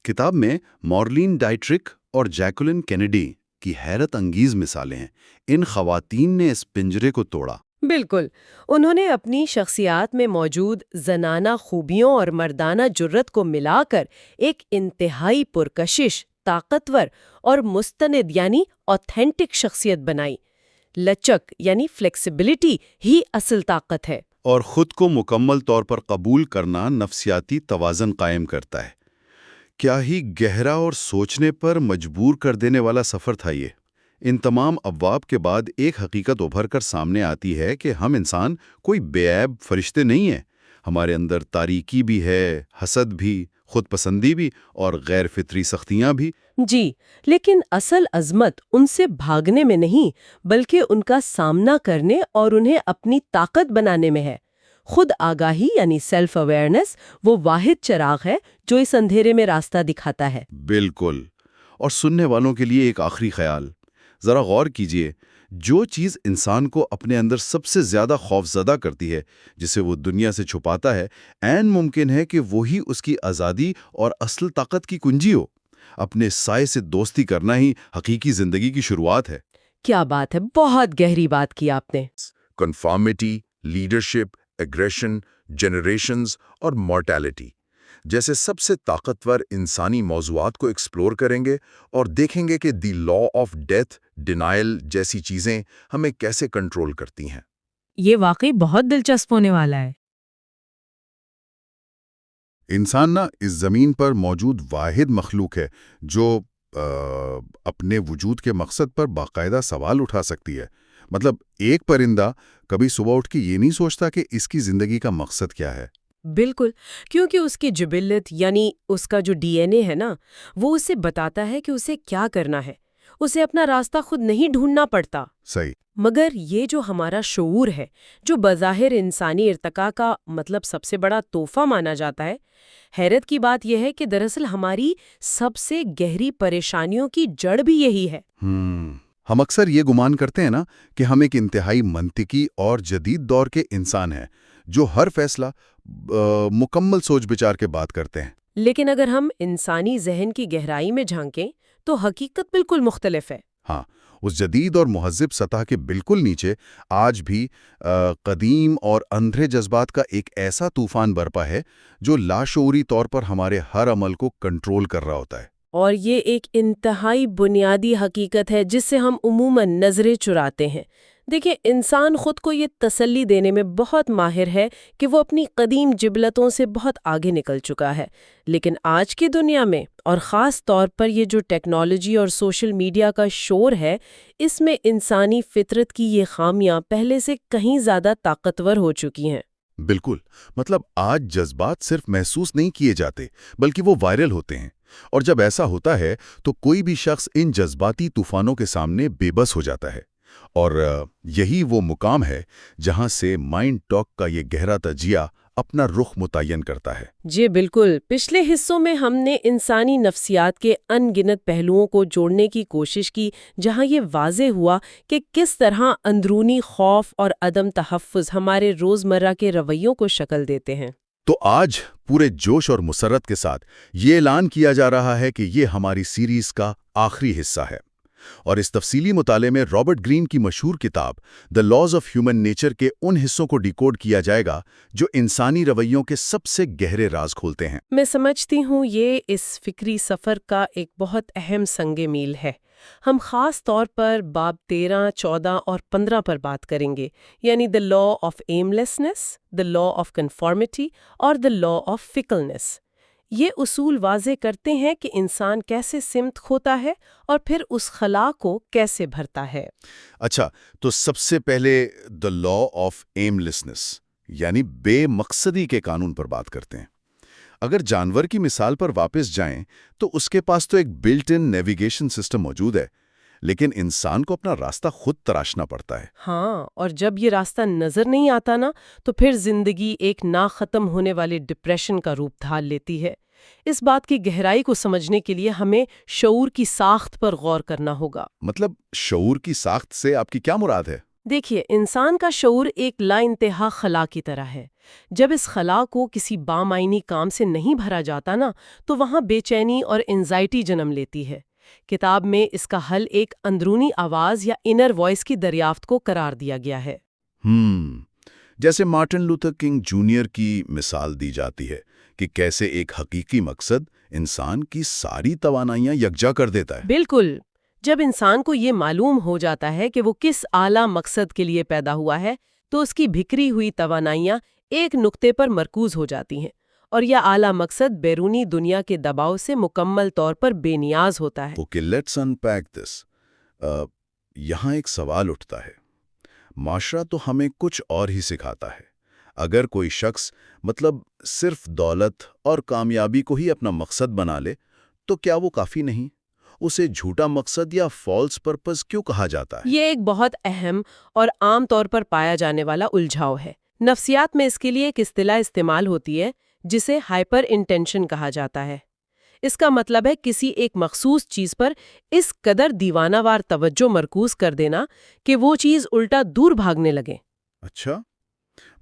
کتاب میں مورلین ڈائٹرک اور جیکولین کینیڈی کی حیرت انگیز مثالیں ہیں۔ ان خواتین نے اس پنجرے کو توڑا۔ بالکل، انہوں نے اپنی شخصیات میں موجود زنانہ خوبیوں اور مردانہ جرت کو ملا کر ایک انتہائی پرکشش، طاقتور اور مستند یعنی آتھینٹک شخصیت بنائی۔ لچک یعنی فلیکسیبلٹی ہی اصل طاقت ہے۔ اور خود کو مکمل طور پر قبول کرنا نفسیاتی توازن قائم کرتا ہے۔ کیا ہی گہرا اور سوچنے پر مجبور کر دینے والا سفر تھا یہ۔ ان تمام ابواب کے بعد ایک حقیقت ابھر کر سامنے آتی ہے کہ ہم انسان کوئی بے عیب فرشتے نہیں ہیں۔ ہمارے اندر تاریکی بھی ہے، حسد بھی، خود پسندی بھی اور غیر فطری سختیاں بھی۔ جی، لیکن اصل عظمت ان سے بھاگنے میں نہیں، بلکہ ان کا سامنا کرنے اور انہیں اپنی طاقت بنانے میں ہے۔ خود آگاہی یعنی سیلف اویئرنیس وہ واحد چراغ ہے جو اس اندھیرے میں راستہ دکھاتا ہے۔ بالکل۔ اور سننے والوں کے لیے ایک آخری خیال، ذرا غور کیجئے، جو چیز انسان کو اپنے اندر سب سے زیادہ خوفزدہ کرتی ہے، جسے وہ دنیا سے چھپاتا ہے، عین ممکن ہے کہ وہی اس کی آزادی اور اصل طاقت کی کنجی ہو۔ اپنے سائے سے دوستی کرنا ہی حقیقی زندگی کی شروعات ہے۔ کیا بات ہے، بہت گہری بات کی آپ نے۔ کنفارمیٹی، لیڈرشپ، ایگریشن، جنریشنز اور مورٹیلٹی جیسے سب سے طاقتور انسانی موضوعات کو ایکسپلور کریں گے اور دیکھیں گے کہ دی لا آف ڈیتھ، ڈینائل جیسی چیزیں ہمیں کیسے کنٹرول کرتی ہیں۔ یہ واقعی بہت دلچسپ ہونے والا ہے۔ انسان اس زمین پر موجود واحد مخلوق ہے جو اپنے وجود کے مقصد پر باقاعدہ سوال اٹھا سکتی ہے۔ مطلب ایک پرندہ کبھی صبح اٹھ کے یہ نہیں سوچتا کہ اس کی زندگی کا مقصد کیا ہے۔ بالکل، کیونکہ اس کی جبلت یعنی اس کا جو ڈی این اے ہے نا، وہ اسے بتاتا ہے کہ اسے کیا کرنا ہے۔ اسے اپنا راستہ خود نہیں ڈھونڈنا پڑتا۔ صحیح۔ مگر یہ جو ہمارا شعور ہے، جو بظاہر انسانی ارتقاء کا سب سے بڑا تحفہ مانا جاتا ہے، حیرت کی بات یہ ہے کہ دراصل ہماری سب سے گہری پریشانیوں کی جڑ بھی یہی ہے۔ ہم اکثر یہ گمان کرتے ہیں نا کہ ہم ایک انتہائی منطقی اور جدید دور کے انسان ہیں جو ہر فیصلہ مکمل سوچ بچار کے بعد کرتے ہیں۔ لیکن اگر ہم انسانی ذہن کی گہرائی میں جھانکیں تو حقیقت بالکل مختلف ہے۔ ہاں، اس جدید اور مہذب سطح کے بالکل نیچے آج بھی قدیم اور اندھے جذبات کا ایک ایسا طوفان برپا ہے جو لاشعوری طور پر ہمارے ہر عمل کو کنٹرول کر رہا ہوتا ہے۔ اور یہ ایک انتہائی بنیادی حقیقت ہے جس سے ہم عموماً نظریں چراتے ہیں۔ دیکھیں، انسان خود کو یہ تسلی دینے میں بہت ماہر ہے کہ وہ اپنی قدیم جبلتوں سے بہت آگے نکل چکا ہے، لیکن آج کی دنیا میں اور خاص طور پر یہ جو ٹیکنالوجی اور سوشل میڈیا کا شور ہے، اس میں انسانی فطرت کی یہ خامیاں پہلے سے کہیں زیادہ طاقتور ہو چکی ہیں۔ بالکل، مطلب آج جذبات صرف محسوس نہیں کیے جاتے بلکہ وہ وائرل ہوتے ہیں، اور جب ایسا ہوتا ہے تو کوئی بھی شخص ان جذباتی طوفانوں کے سامنے بے بس ہو جاتا ہے۔ اور یہی وہ مقام ہے جہاں سے مائنڈ ٹاک کا یہ گہرا تجزیہ اپنا رخ متعین کرتا ہے۔ جی بالکل، پچھلے حصوں میں ہم نے انسانی نفسیات کے ان گنت پہلوؤں کو جوڑنے کی کوشش کی، جہاں یہ واضح ہوا کہ کس طرح اندرونی خوف اور عدم تحفظ ہمارے روزمرہ کے رویوں کو شکل دیتے ہیں۔ تو آج پورے جوش اور مسرت کے ساتھ یہ اعلان کیا جا رہا ہے کہ یہ ہماری سیریز کا آخری حصہ ہے، اور اس تفصیلی مطالعے میں رابرٹ گرین کی مشہور کتاب the laws of human nature کے ان حصوں کو ڈیکوڈ کیا جائے گا جو انسانی رویوں کے سب سے گہرے راز کھولتے ہیں۔ میں سمجھتی ہوں یہ اس فکری سفر کا ایک بہت اہم سنگ میل ہے۔ ہم خاص طور پر باب 13, 14 اور 15 پر بات کریں گے، یعنی the law of aimlessness, the law of conformity اور دا لا آف فکلنس۔ یہ اصول واضح کرتے ہیں کہ انسان کیسے سمت کھوتا ہے اور پھر اس خلا کو کیسے بھرتا ہے۔ اچھا، تو سب سے پہلے دا لا آف ایملیسنس یعنی بے مقصدی کے قانون پر بات کرتے ہیں۔ اگر جانور کی مثال پر واپس جائیں تو اس کے پاس تو ایک بلٹ ان نیویگیشن سسٹم موجود ہے، لیکن انسان کو اپنا راستہ خود تراشنا پڑتا ہے۔ ہاں، اور جب یہ راستہ نظر نہیں آتا نا تو پھر زندگی ایک نہ ختم ہونے والے ڈپریشن کا روپ دھار لیتی ہے۔ اس بات کی گہرائی کو سمجھنے کے لیے ہمیں شعور کی ساخت پر غور کرنا ہوگا۔ مطلب شعور کی ساخت سے آپ کی کیا مراد ہے؟ دیکھیے، انسان کا شعور ایک لا انتہا خلا کی طرح ہے۔ جب اس خلا کو کسی بامعنی کام سے نہیں بھرا جاتا نا تو وہاں بے چینی اور انزائٹی جنم لیتی ہے۔ کتاب میں اس کا حل ایک اندرونی آواز یا انر وائس کی دریافت کو قرار دیا گیا ہے۔ جیسے مارٹن لوتھر کنگ جونیئر کی مثال دی جاتی ہے کہ کیسے ایک حقیقی مقصد انسان کی ساری توانائیاں یکجا کر دیتا ہے۔ بالکل، جب انسان کو یہ معلوم ہو جاتا ہے کہ وہ کس اعلیٰ مقصد کے لیے پیدا ہوا ہے تو اس کی بکھری ہوئی توانائیاں ایک نقطے پر مرکوز ہو جاتی ہیں، اور یہ اعلیٰ مقصد بیرونی دنیا کے دباؤ سے مکمل طور پر بے نیاز ہوتا ہے۔ اوکے، لیٹس انپیک دس۔ یہاں ایک سوال اٹھتا ہے، معاشرہ تو ہمیں کچھ اور ہی سکھاتا ہے۔ اگر کوئی شخص صرف دولت اور کامیابی کو ہی اپنا مقصد بنا لے تو کیا وہ کافی نہیں؟ اسے جھوٹا مقصد یا فالس پرپز کیوں کہا جاتا ہے؟ یہ ایک بہت اہم اور عام طور پر پایا جانے والا الجھاؤ ہے۔ نفسیات میں اس کے لیے ایک اصطلاح استعمال ہوتی ہے جسے ہائپر انٹینشن کہا جاتا ہے۔ اس کا مطلب ہے کسی ایک مخصوص چیز پر اس قدر دیوانہ وار توجہ مرکوز کر دینا کہ وہ چیز الٹا دور بھاگنے لگے۔ اچھا،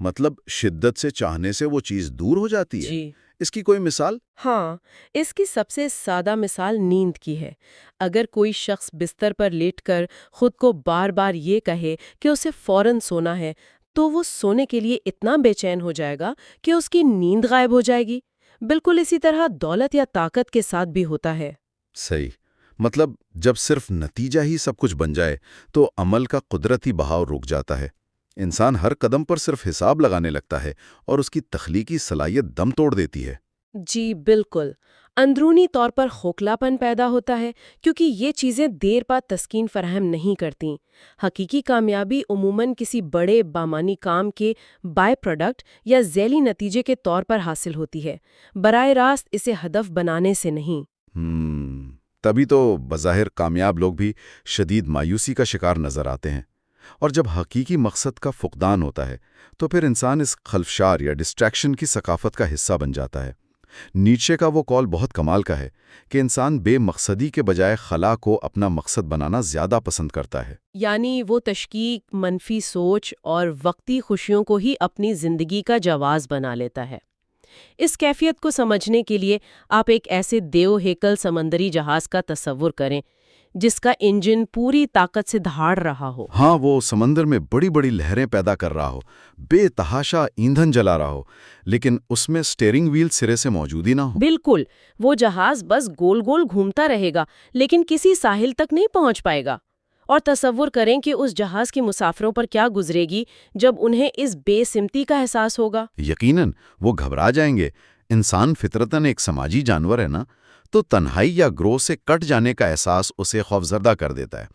مطلب شدت سے چاہنے سے وہ چیز دور ہو جاتی ہے؟ جی اس کی کوئی مثال؟ ہاں، اس کی سب سے سادہ مثال نیند کی ہے۔ اگر کوئی شخص بستر پر لیٹ کر خود کو بار بار یہ کہے کہ اسے فوراً سونا ہے تو وہ سونے کے لیے اتنا بے چین ہو جائے گا کہ اس کی نیند غائب ہو جائے گی۔ بالکل اسی طرح دولت یا طاقت کے ساتھ بھی ہوتا ہے۔ صحیح، مطلب جب صرف نتیجہ ہی سب کچھ بن جائے تو عمل کا قدرتی بہاؤ رک جاتا ہے۔ انسان ہر قدم پر صرف حساب لگانے لگتا ہے اور اس کی تخلیقی صلاحیت دم توڑ دیتی ہے۔ جی بالکل، اندرونی طور پر کھوکھلاپن پیدا ہوتا ہے کیونکہ یہ چیزیں دیر بعد تسکین فراہم نہیں کرتیں۔ حقیقی کامیابی عموماً کسی بڑے بامعنی کام کے بائی پروڈکٹ یا ذیلی نتیجے کے طور پر حاصل ہوتی ہے، براہ راست اسے ہدف بنانے سے نہیں۔ تبھی تو بظاہر کامیاب لوگ بھی شدید مایوسی کا شکار نظر آتے ہیں، اور جب حقیقی مقصد کا فقدان ہوتا ہے تو پھر انسان اس خلفشار یا ڈسٹریکشن کی ثقافت کا حصہ بن جاتا ہے۔ نیچے کا وہ قول بہت کمال کا ہے کہ انسان بے مقصدی کے بجائے خلا کو اپنا مقصد بنانا زیادہ پسند کرتا ہے۔ یعنی وہ تشکیک، منفی سوچ اور وقتی خوشیوں کو ہی اپنی زندگی کا جواز بنا لیتا ہے۔ اس کیفیت کو سمجھنے کے لیے آپ ایک ایسے دیو ہیکل سمندری جہاز کا تصور کریں جس کا انجن پوری طاقت سے دھاڑ رہا ہو۔ ہاں، وہ سمندر میں بڑی بڑی لہریں پیدا کر رہا ہو، بے تحاشا ایندھن جلا رہا ہو، لیکن اس میں سٹیئرنگ ویل سرے سے موجود ہی نہ ہو۔ بالکل، وہ جہاز بس گول گول گھومتا رہے گا لیکن کسی ساحل تک نہیں پہنچ پائے گا۔ اور تصور کریں کہ اس جہاز کے مسافروں پر کیا گزرے گی جب انہیں اس بے سمتی کا احساس ہوگا۔ یقیناً وہ گھبرا جائیں گے۔ انسان فطرتاً ایک سماجی جانور ہے نا، تو تنہائی یا گروہ سے کٹ جانے کا احساس اسے خوفزدہ کر دیتا ہے،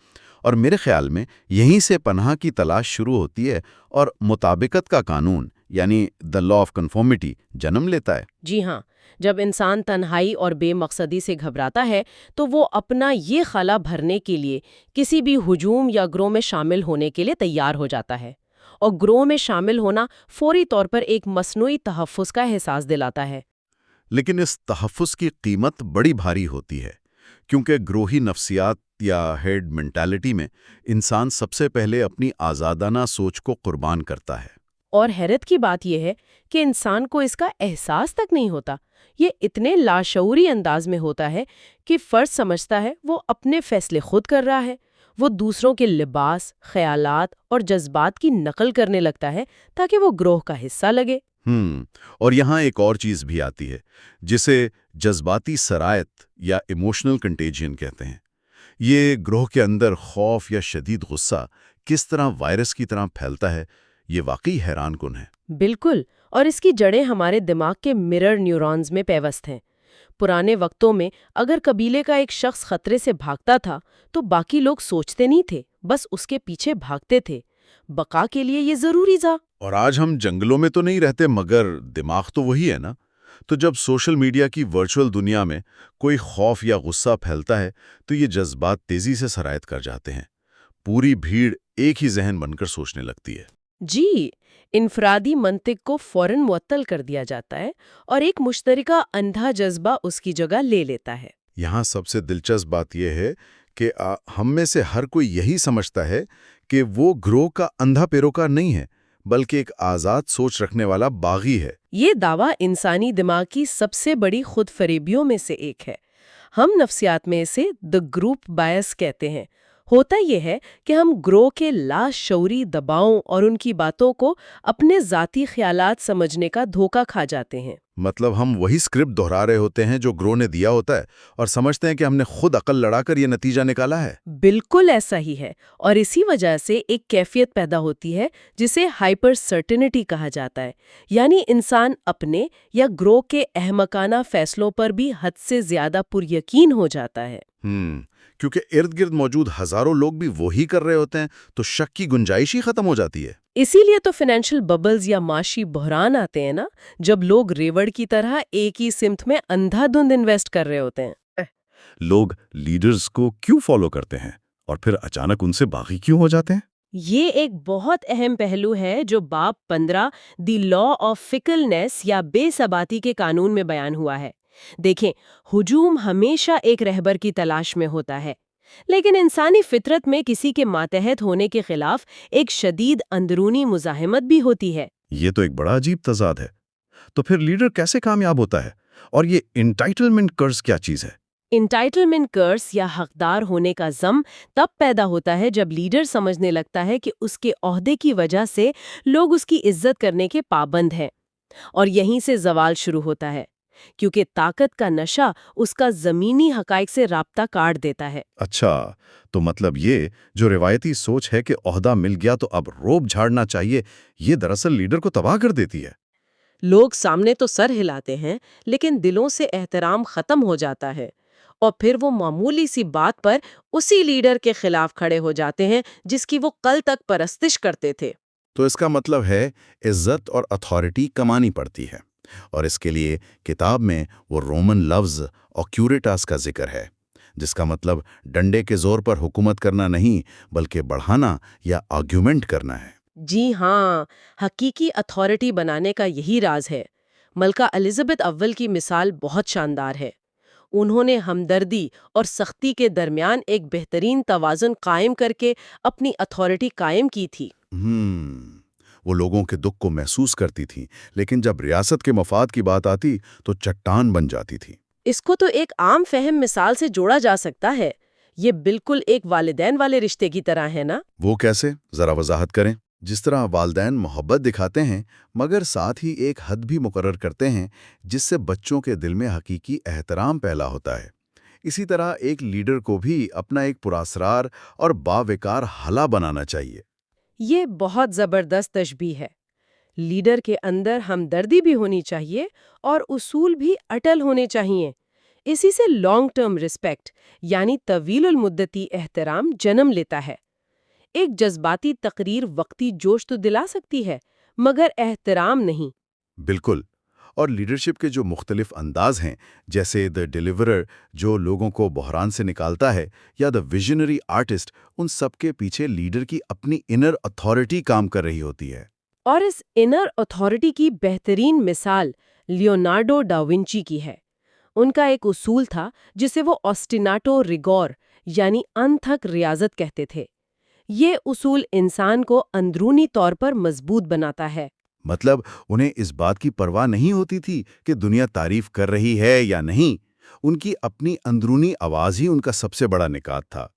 اور میرے خیال میں یہیں سے پناہ کی تلاش شروع ہوتی ہے اور مطابقت کا قانون یعنی دا لا آف کنفارمٹی جنم لیتا ہے۔ جی ہاں، جب انسان تنہائی اور بے مقصدی سے گھبراتا ہے تو وہ اپنا یہ خلا بھرنے کے لیے کسی بھی ہجوم یا گروہ میں شامل ہونے کے لیے تیار ہو جاتا ہے، اور گروہ میں شامل ہونا فوری طور پر ایک مصنوعی تحفظ کا احساس دلاتا ہے۔ لیکن اس تحفظ کی قیمت بڑی بھاری ہوتی ہے، کیونکہ گروہی نفسیات یا ہیڈ مینٹالٹی میں انسان سب سے پہلے اپنی آزادانہ سوچ کو قربان کرتا ہے۔ اور حیرت کی بات یہ ہے کہ انسان کو اس کا احساس تک نہیں ہوتا۔ یہ اتنے لاشعوری انداز میں ہوتا ہے کہ فرد سمجھتا ہے وہ اپنے فیصلے خود کر رہا ہے۔ وہ دوسروں کے لباس، خیالات اور جذبات کی نقل کرنے لگتا ہے تاکہ وہ گروہ کا حصہ لگے۔ اور یہاں ایک اور چیز بھی آتی ہے جسے جذباتی سرایت یا ایموشنل کنٹیجین کہتے ہیں۔ یہ گروہ کے اندر خوف یا شدید غصہ کس طرح وائرس کی طرح پھیلتا ہے، یہ واقعی حیران کن ہے۔ بالکل، اور اس کی جڑیں ہمارے دماغ کے مرر نیورونز میں پیوست ہیں۔ پرانے وقتوں میں اگر قبیلے کا ایک شخص خطرے سے بھاگتا تھا تو باقی لوگ سوچتے نہیں تھے، بس اس کے پیچھے بھاگتے تھے۔ بقا کے لیے یہ ضروری تھا۔ اور آج ہم جنگلوں میں تو نہیں رہتے، مگر دماغ تو وہی ہے نا۔ تو جب سوشل میڈیا کی ورچوئل دنیا میں کوئی خوف یا غصہ پھیلتا ہے تو یہ جذبات تیزی سے سرایت کر جاتے ہیں۔ پوری بھیڑ ایک ہی ذہن بن کر سوچنے لگتی ہے۔ جی، انفرادی منطق کو فوراً معطل کر دیا جاتا ہے اور ایک مشترکہ اندھا جذبہ اس کی جگہ لے لیتا ہے۔ یہاں سب سے دلچسپ بات یہ ہے کہ ہم میں سے ہر کوئی یہی سمجھتا ہے کہ وہ گروہ کا اندھا پیروکار نہیں ہے، بلکہ ایک آزاد سوچ رکھنے والا باغی ہے۔ یہ دعویٰ انسانی دماغ کی سب سے بڑی خود فریبیوں میں سے ایک ہے۔ ہم نفسیات میں اسے دی گروپ بائس کہتے ہیں۔ ہوتا یہ ہے کہ ہم گروہ کے لاشعوری دباؤں اور ان کی باتوں کو اپنے ذاتی خیالات سمجھنے کا دھوکہ کھا جاتے ہیں۔ مطلب ہم وہی اسکرپٹ دہرا رہے ہوتے ہیں جو گروہ نے دیا ہوتا ہے، اور سمجھتے ہیں کہ ہم نے خود عقل لڑا کر یہ نتیجہ نکالا ہے۔ بالکل ایسا ہی ہے، اور اسی وجہ سے ایک کیفیت پیدا ہوتی ہے جسے ہائپر سرٹنٹی کہا جاتا ہے، یعنی انسان اپنے یا گروہ کے احمقانہ فیصلوں پر بھی حد سے زیادہ پر یقین ہو جاتا ہے۔ کیونکہ ارد گرد موجود ہزاروں لوگ بھی وہی کر رہے ہوتے ہیں تو شک کی گنجائش ہی ختم ہو جاتی ہے۔ اسی لیے تو فائنینشیل ببلز یا معاشی بحران آتے ہیں نا، جب لوگ ریوڑ کی طرح ایک ہی سمت میں اندھا دھند انویسٹ کر رہے ہوتے ہیں۔ لوگ لیڈرز کو کیوں فالو کرتے ہیں اور پھر اچانک ان سے باغی کیوں ہو جاتے ہیں؟ یہ ایک بہت اہم پہلو ہے جو باب 15 دی لا آف فکلنس یا بے ثباتی کے قانون میں بیان ہوا ہے۔ دیکھیں، ہجوم ہمیشہ ایک رہبر کی تلاش میں ہوتا ہے، لیکن انسانی فطرت میں کسی کے ماتحت ہونے کے خلاف ایک شدید اندرونی مزاحمت بھی ہوتی ہے۔ یہ تو ایک بڑا عجیب تضاد ہے۔ تو پھر لیڈر کیسے کامیاب ہوتا ہے؟ اور یہ انٹائٹلمنٹ کرز کیا چیز ہے؟ انٹائٹلمنٹ کرس یا حقدار ہونے کا ضم تب پیدا ہوتا ہے جب لیڈر سمجھنے لگتا ہے کہ اس کے عہدے کی وجہ سے لوگ اس کی عزت کرنے کے پابند ہیں، اور یہیں سے زوال شروع ہوتا ہے، کیونکہ طاقت کا نشہ اس کا زمینی حقائق سے رابطہ کاٹ دیتا ہے۔ اچھا، تو مطلب یہ جو روایتی سوچ ہے کہ عہدہ مل گیا تو اب روب جھاڑنا چاہیے، یہ دراصل لیڈر کو تباہ کر دیتی ہے۔ لوگ سامنے تو سر ہلاتے ہیں، لیکن دلوں سے احترام ختم ہو جاتا ہے، اور پھر وہ معمولی سی بات پر اسی لیڈر کے خلاف کھڑے ہو جاتے ہیں جس کی وہ کل تک پرستش کرتے تھے۔ تو اس کا مطلب ہے عزت اور اتھارٹی کمانی پڑتی ہے، اور اس کے لیے کتاب میں وہ رومن لفظ آکیوریٹاس کا ذکر ہے، جس کا مطلب ڈنڈے کے زور پر حکومت کرنا نہیں بلکہ بڑھانا یا آرگیومنٹ کرنا ہے۔ جی ہاں، حقیقی اتھارٹی بنانے کا یہی راز ہے۔ ملکہ الزبتھ اول کی مثال بہت شاندار ہے۔ انہوں نے ہمدردی اور سختی کے درمیان ایک بہترین توازن قائم کر کے اپنی اتھارٹی قائم کی تھی۔ وہ لوگوں کے دکھ کو محسوس کرتی تھی، لیکن جب ریاست کے مفاد کی بات آتی تو چٹان بن جاتی تھی۔ اس کو تو ایک عام فہم مثال سے جوڑا جا سکتا ہے۔ یہ بالکل ایک والدین والے رشتے کی طرح ہے نا؟ وہ کیسے؟ ذرا وضاحت کریں۔ جس طرح والدین محبت دکھاتے ہیں مگر ساتھ ہی ایک حد بھی مقرر کرتے ہیں جس سے بچوں کے دل میں حقیقی احترام پیدا ہوتا ہے، اسی طرح ایک لیڈر کو بھی اپنا ایک پراسرار اور باوقار حلقہ بنانا چاہیے۔ یہ بہت زبردست تشبیہ ہے۔ لیڈر کے اندر ہمدردی بھی ہونی چاہیے اور اصول بھی اٹل ہونے چاہیے۔ اسی سے لانگ ٹرم رسپیکٹ یعنی طویل المدتی احترام جنم لیتا ہے۔ ایک جذباتی تقریر وقتی جوش تو دلا سکتی ہے، مگر احترام نہیں۔ بالکل، اور لیڈرشپ کے جو مختلف انداز ہیں، جیسے دی ڈیلیورر جو لوگوں کو بحران سے نکالتا ہے، یا دی ویژنری آرٹسٹ، ان سب کے پیچھے لیڈر کی اپنی انر اتھارٹی کام کر رہی ہوتی ہے۔ اور اس انر اتھارٹی کی بہترین مثال لیونارڈو ڈا ونچی کی ہے۔ ان کا ایک اصول تھا جسے وہ آسٹیناٹو ریگور یعنی انتھک ریاضت کہتے تھے۔ یہ اصول انسان کو اندرونی طور پر مضبوط بناتا ہے۔ مطلب انہیں اس بات کی پرواہ نہیں ہوتی تھی کہ دنیا تعریف کر رہی ہے یا نہیں، ان کی اپنی اندرونی آواز ہی ان کا سب سے بڑا نکات تھا۔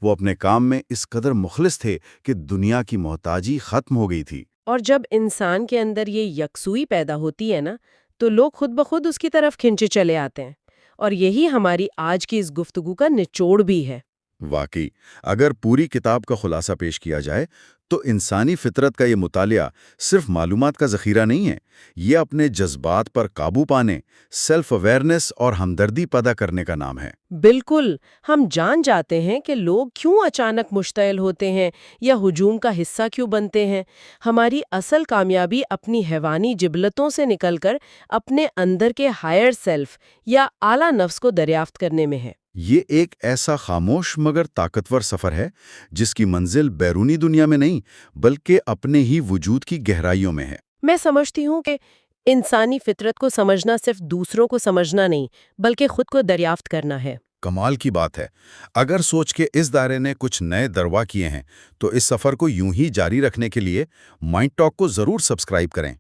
وہ اپنے کام میں اس قدر مخلص تھے کہ دنیا کی محتاجی ختم ہو گئی تھی۔ اور جب انسان کے اندر یہ یکسوئی پیدا ہوتی ہے نا، تو لوگ خود بخود اس کی طرف کھنچے چلے آتے ہیں، اور یہی ہماری آج کی اس گفتگو کا نچوڑ بھی ہے۔ واقعی اگر پوری کتاب کا خلاصہ پیش کیا جائے تو انسانی فطرت کا یہ مطالعہ صرف معلومات کا ذخیرہ نہیں ہے، یہ اپنے جذبات پر قابو پانے، سیلف اویئرنیس اور ہمدردی پیدا کرنے کا نام ہے۔ بالکل، ہم جان جاتے ہیں کہ لوگ کیوں اچانک مشتعل ہوتے ہیں یا ہجوم کا حصہ کیوں بنتے ہیں۔ ہماری اصل کامیابی اپنی حیوانی جبلتوں سے نکل کر اپنے اندر کے ہائر سیلف یا اعلیٰ نفس کو دریافت کرنے میں ہے۔ یہ ایک ایسا خاموش مگر طاقتور سفر ہے جس کی منزل بیرونی دنیا میں نہیں بلکہ اپنے ہی وجود کی گہرائیوں میں ہے۔ میں سمجھتی ہوں کہ انسانی فطرت کو سمجھنا صرف دوسروں کو سمجھنا نہیں بلکہ خود کو دریافت کرنا ہے۔ کمال کی بات ہے۔ اگر سوچ کے اس دائرے نے کچھ نئے دروا کیے ہیں تو اس سفر کو یوں ہی جاری رکھنے کے لیے مائنڈ ٹاک کو ضرور سبسکرائب کریں۔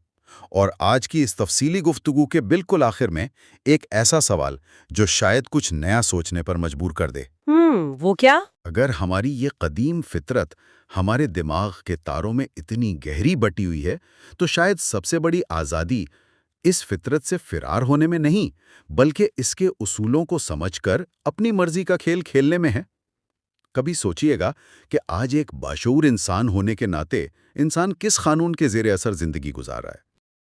اور آج کی اس تفصیلی گفتگو کے بالکل آخر میں ایک ایسا سوال جو شاید کچھ نیا سوچنے پر مجبور کر دے۔ وہ کیا؟ اگر ہماری یہ قدیم فطرت ہمارے دماغ کے تاروں میں اتنی گہری بٹی ہوئی ہے تو شاید سب سے بڑی آزادی اس فطرت سے فرار ہونے میں نہیں بلکہ اس کے اصولوں کو سمجھ کر اپنی مرضی کا کھیل کھیلنے میں ہے۔ کبھی سوچئے گا کہ آج ایک باشعور انسان ہونے کے ناطے انسان کس قانون کے زیر اثر زندگی گزار رہا ہے۔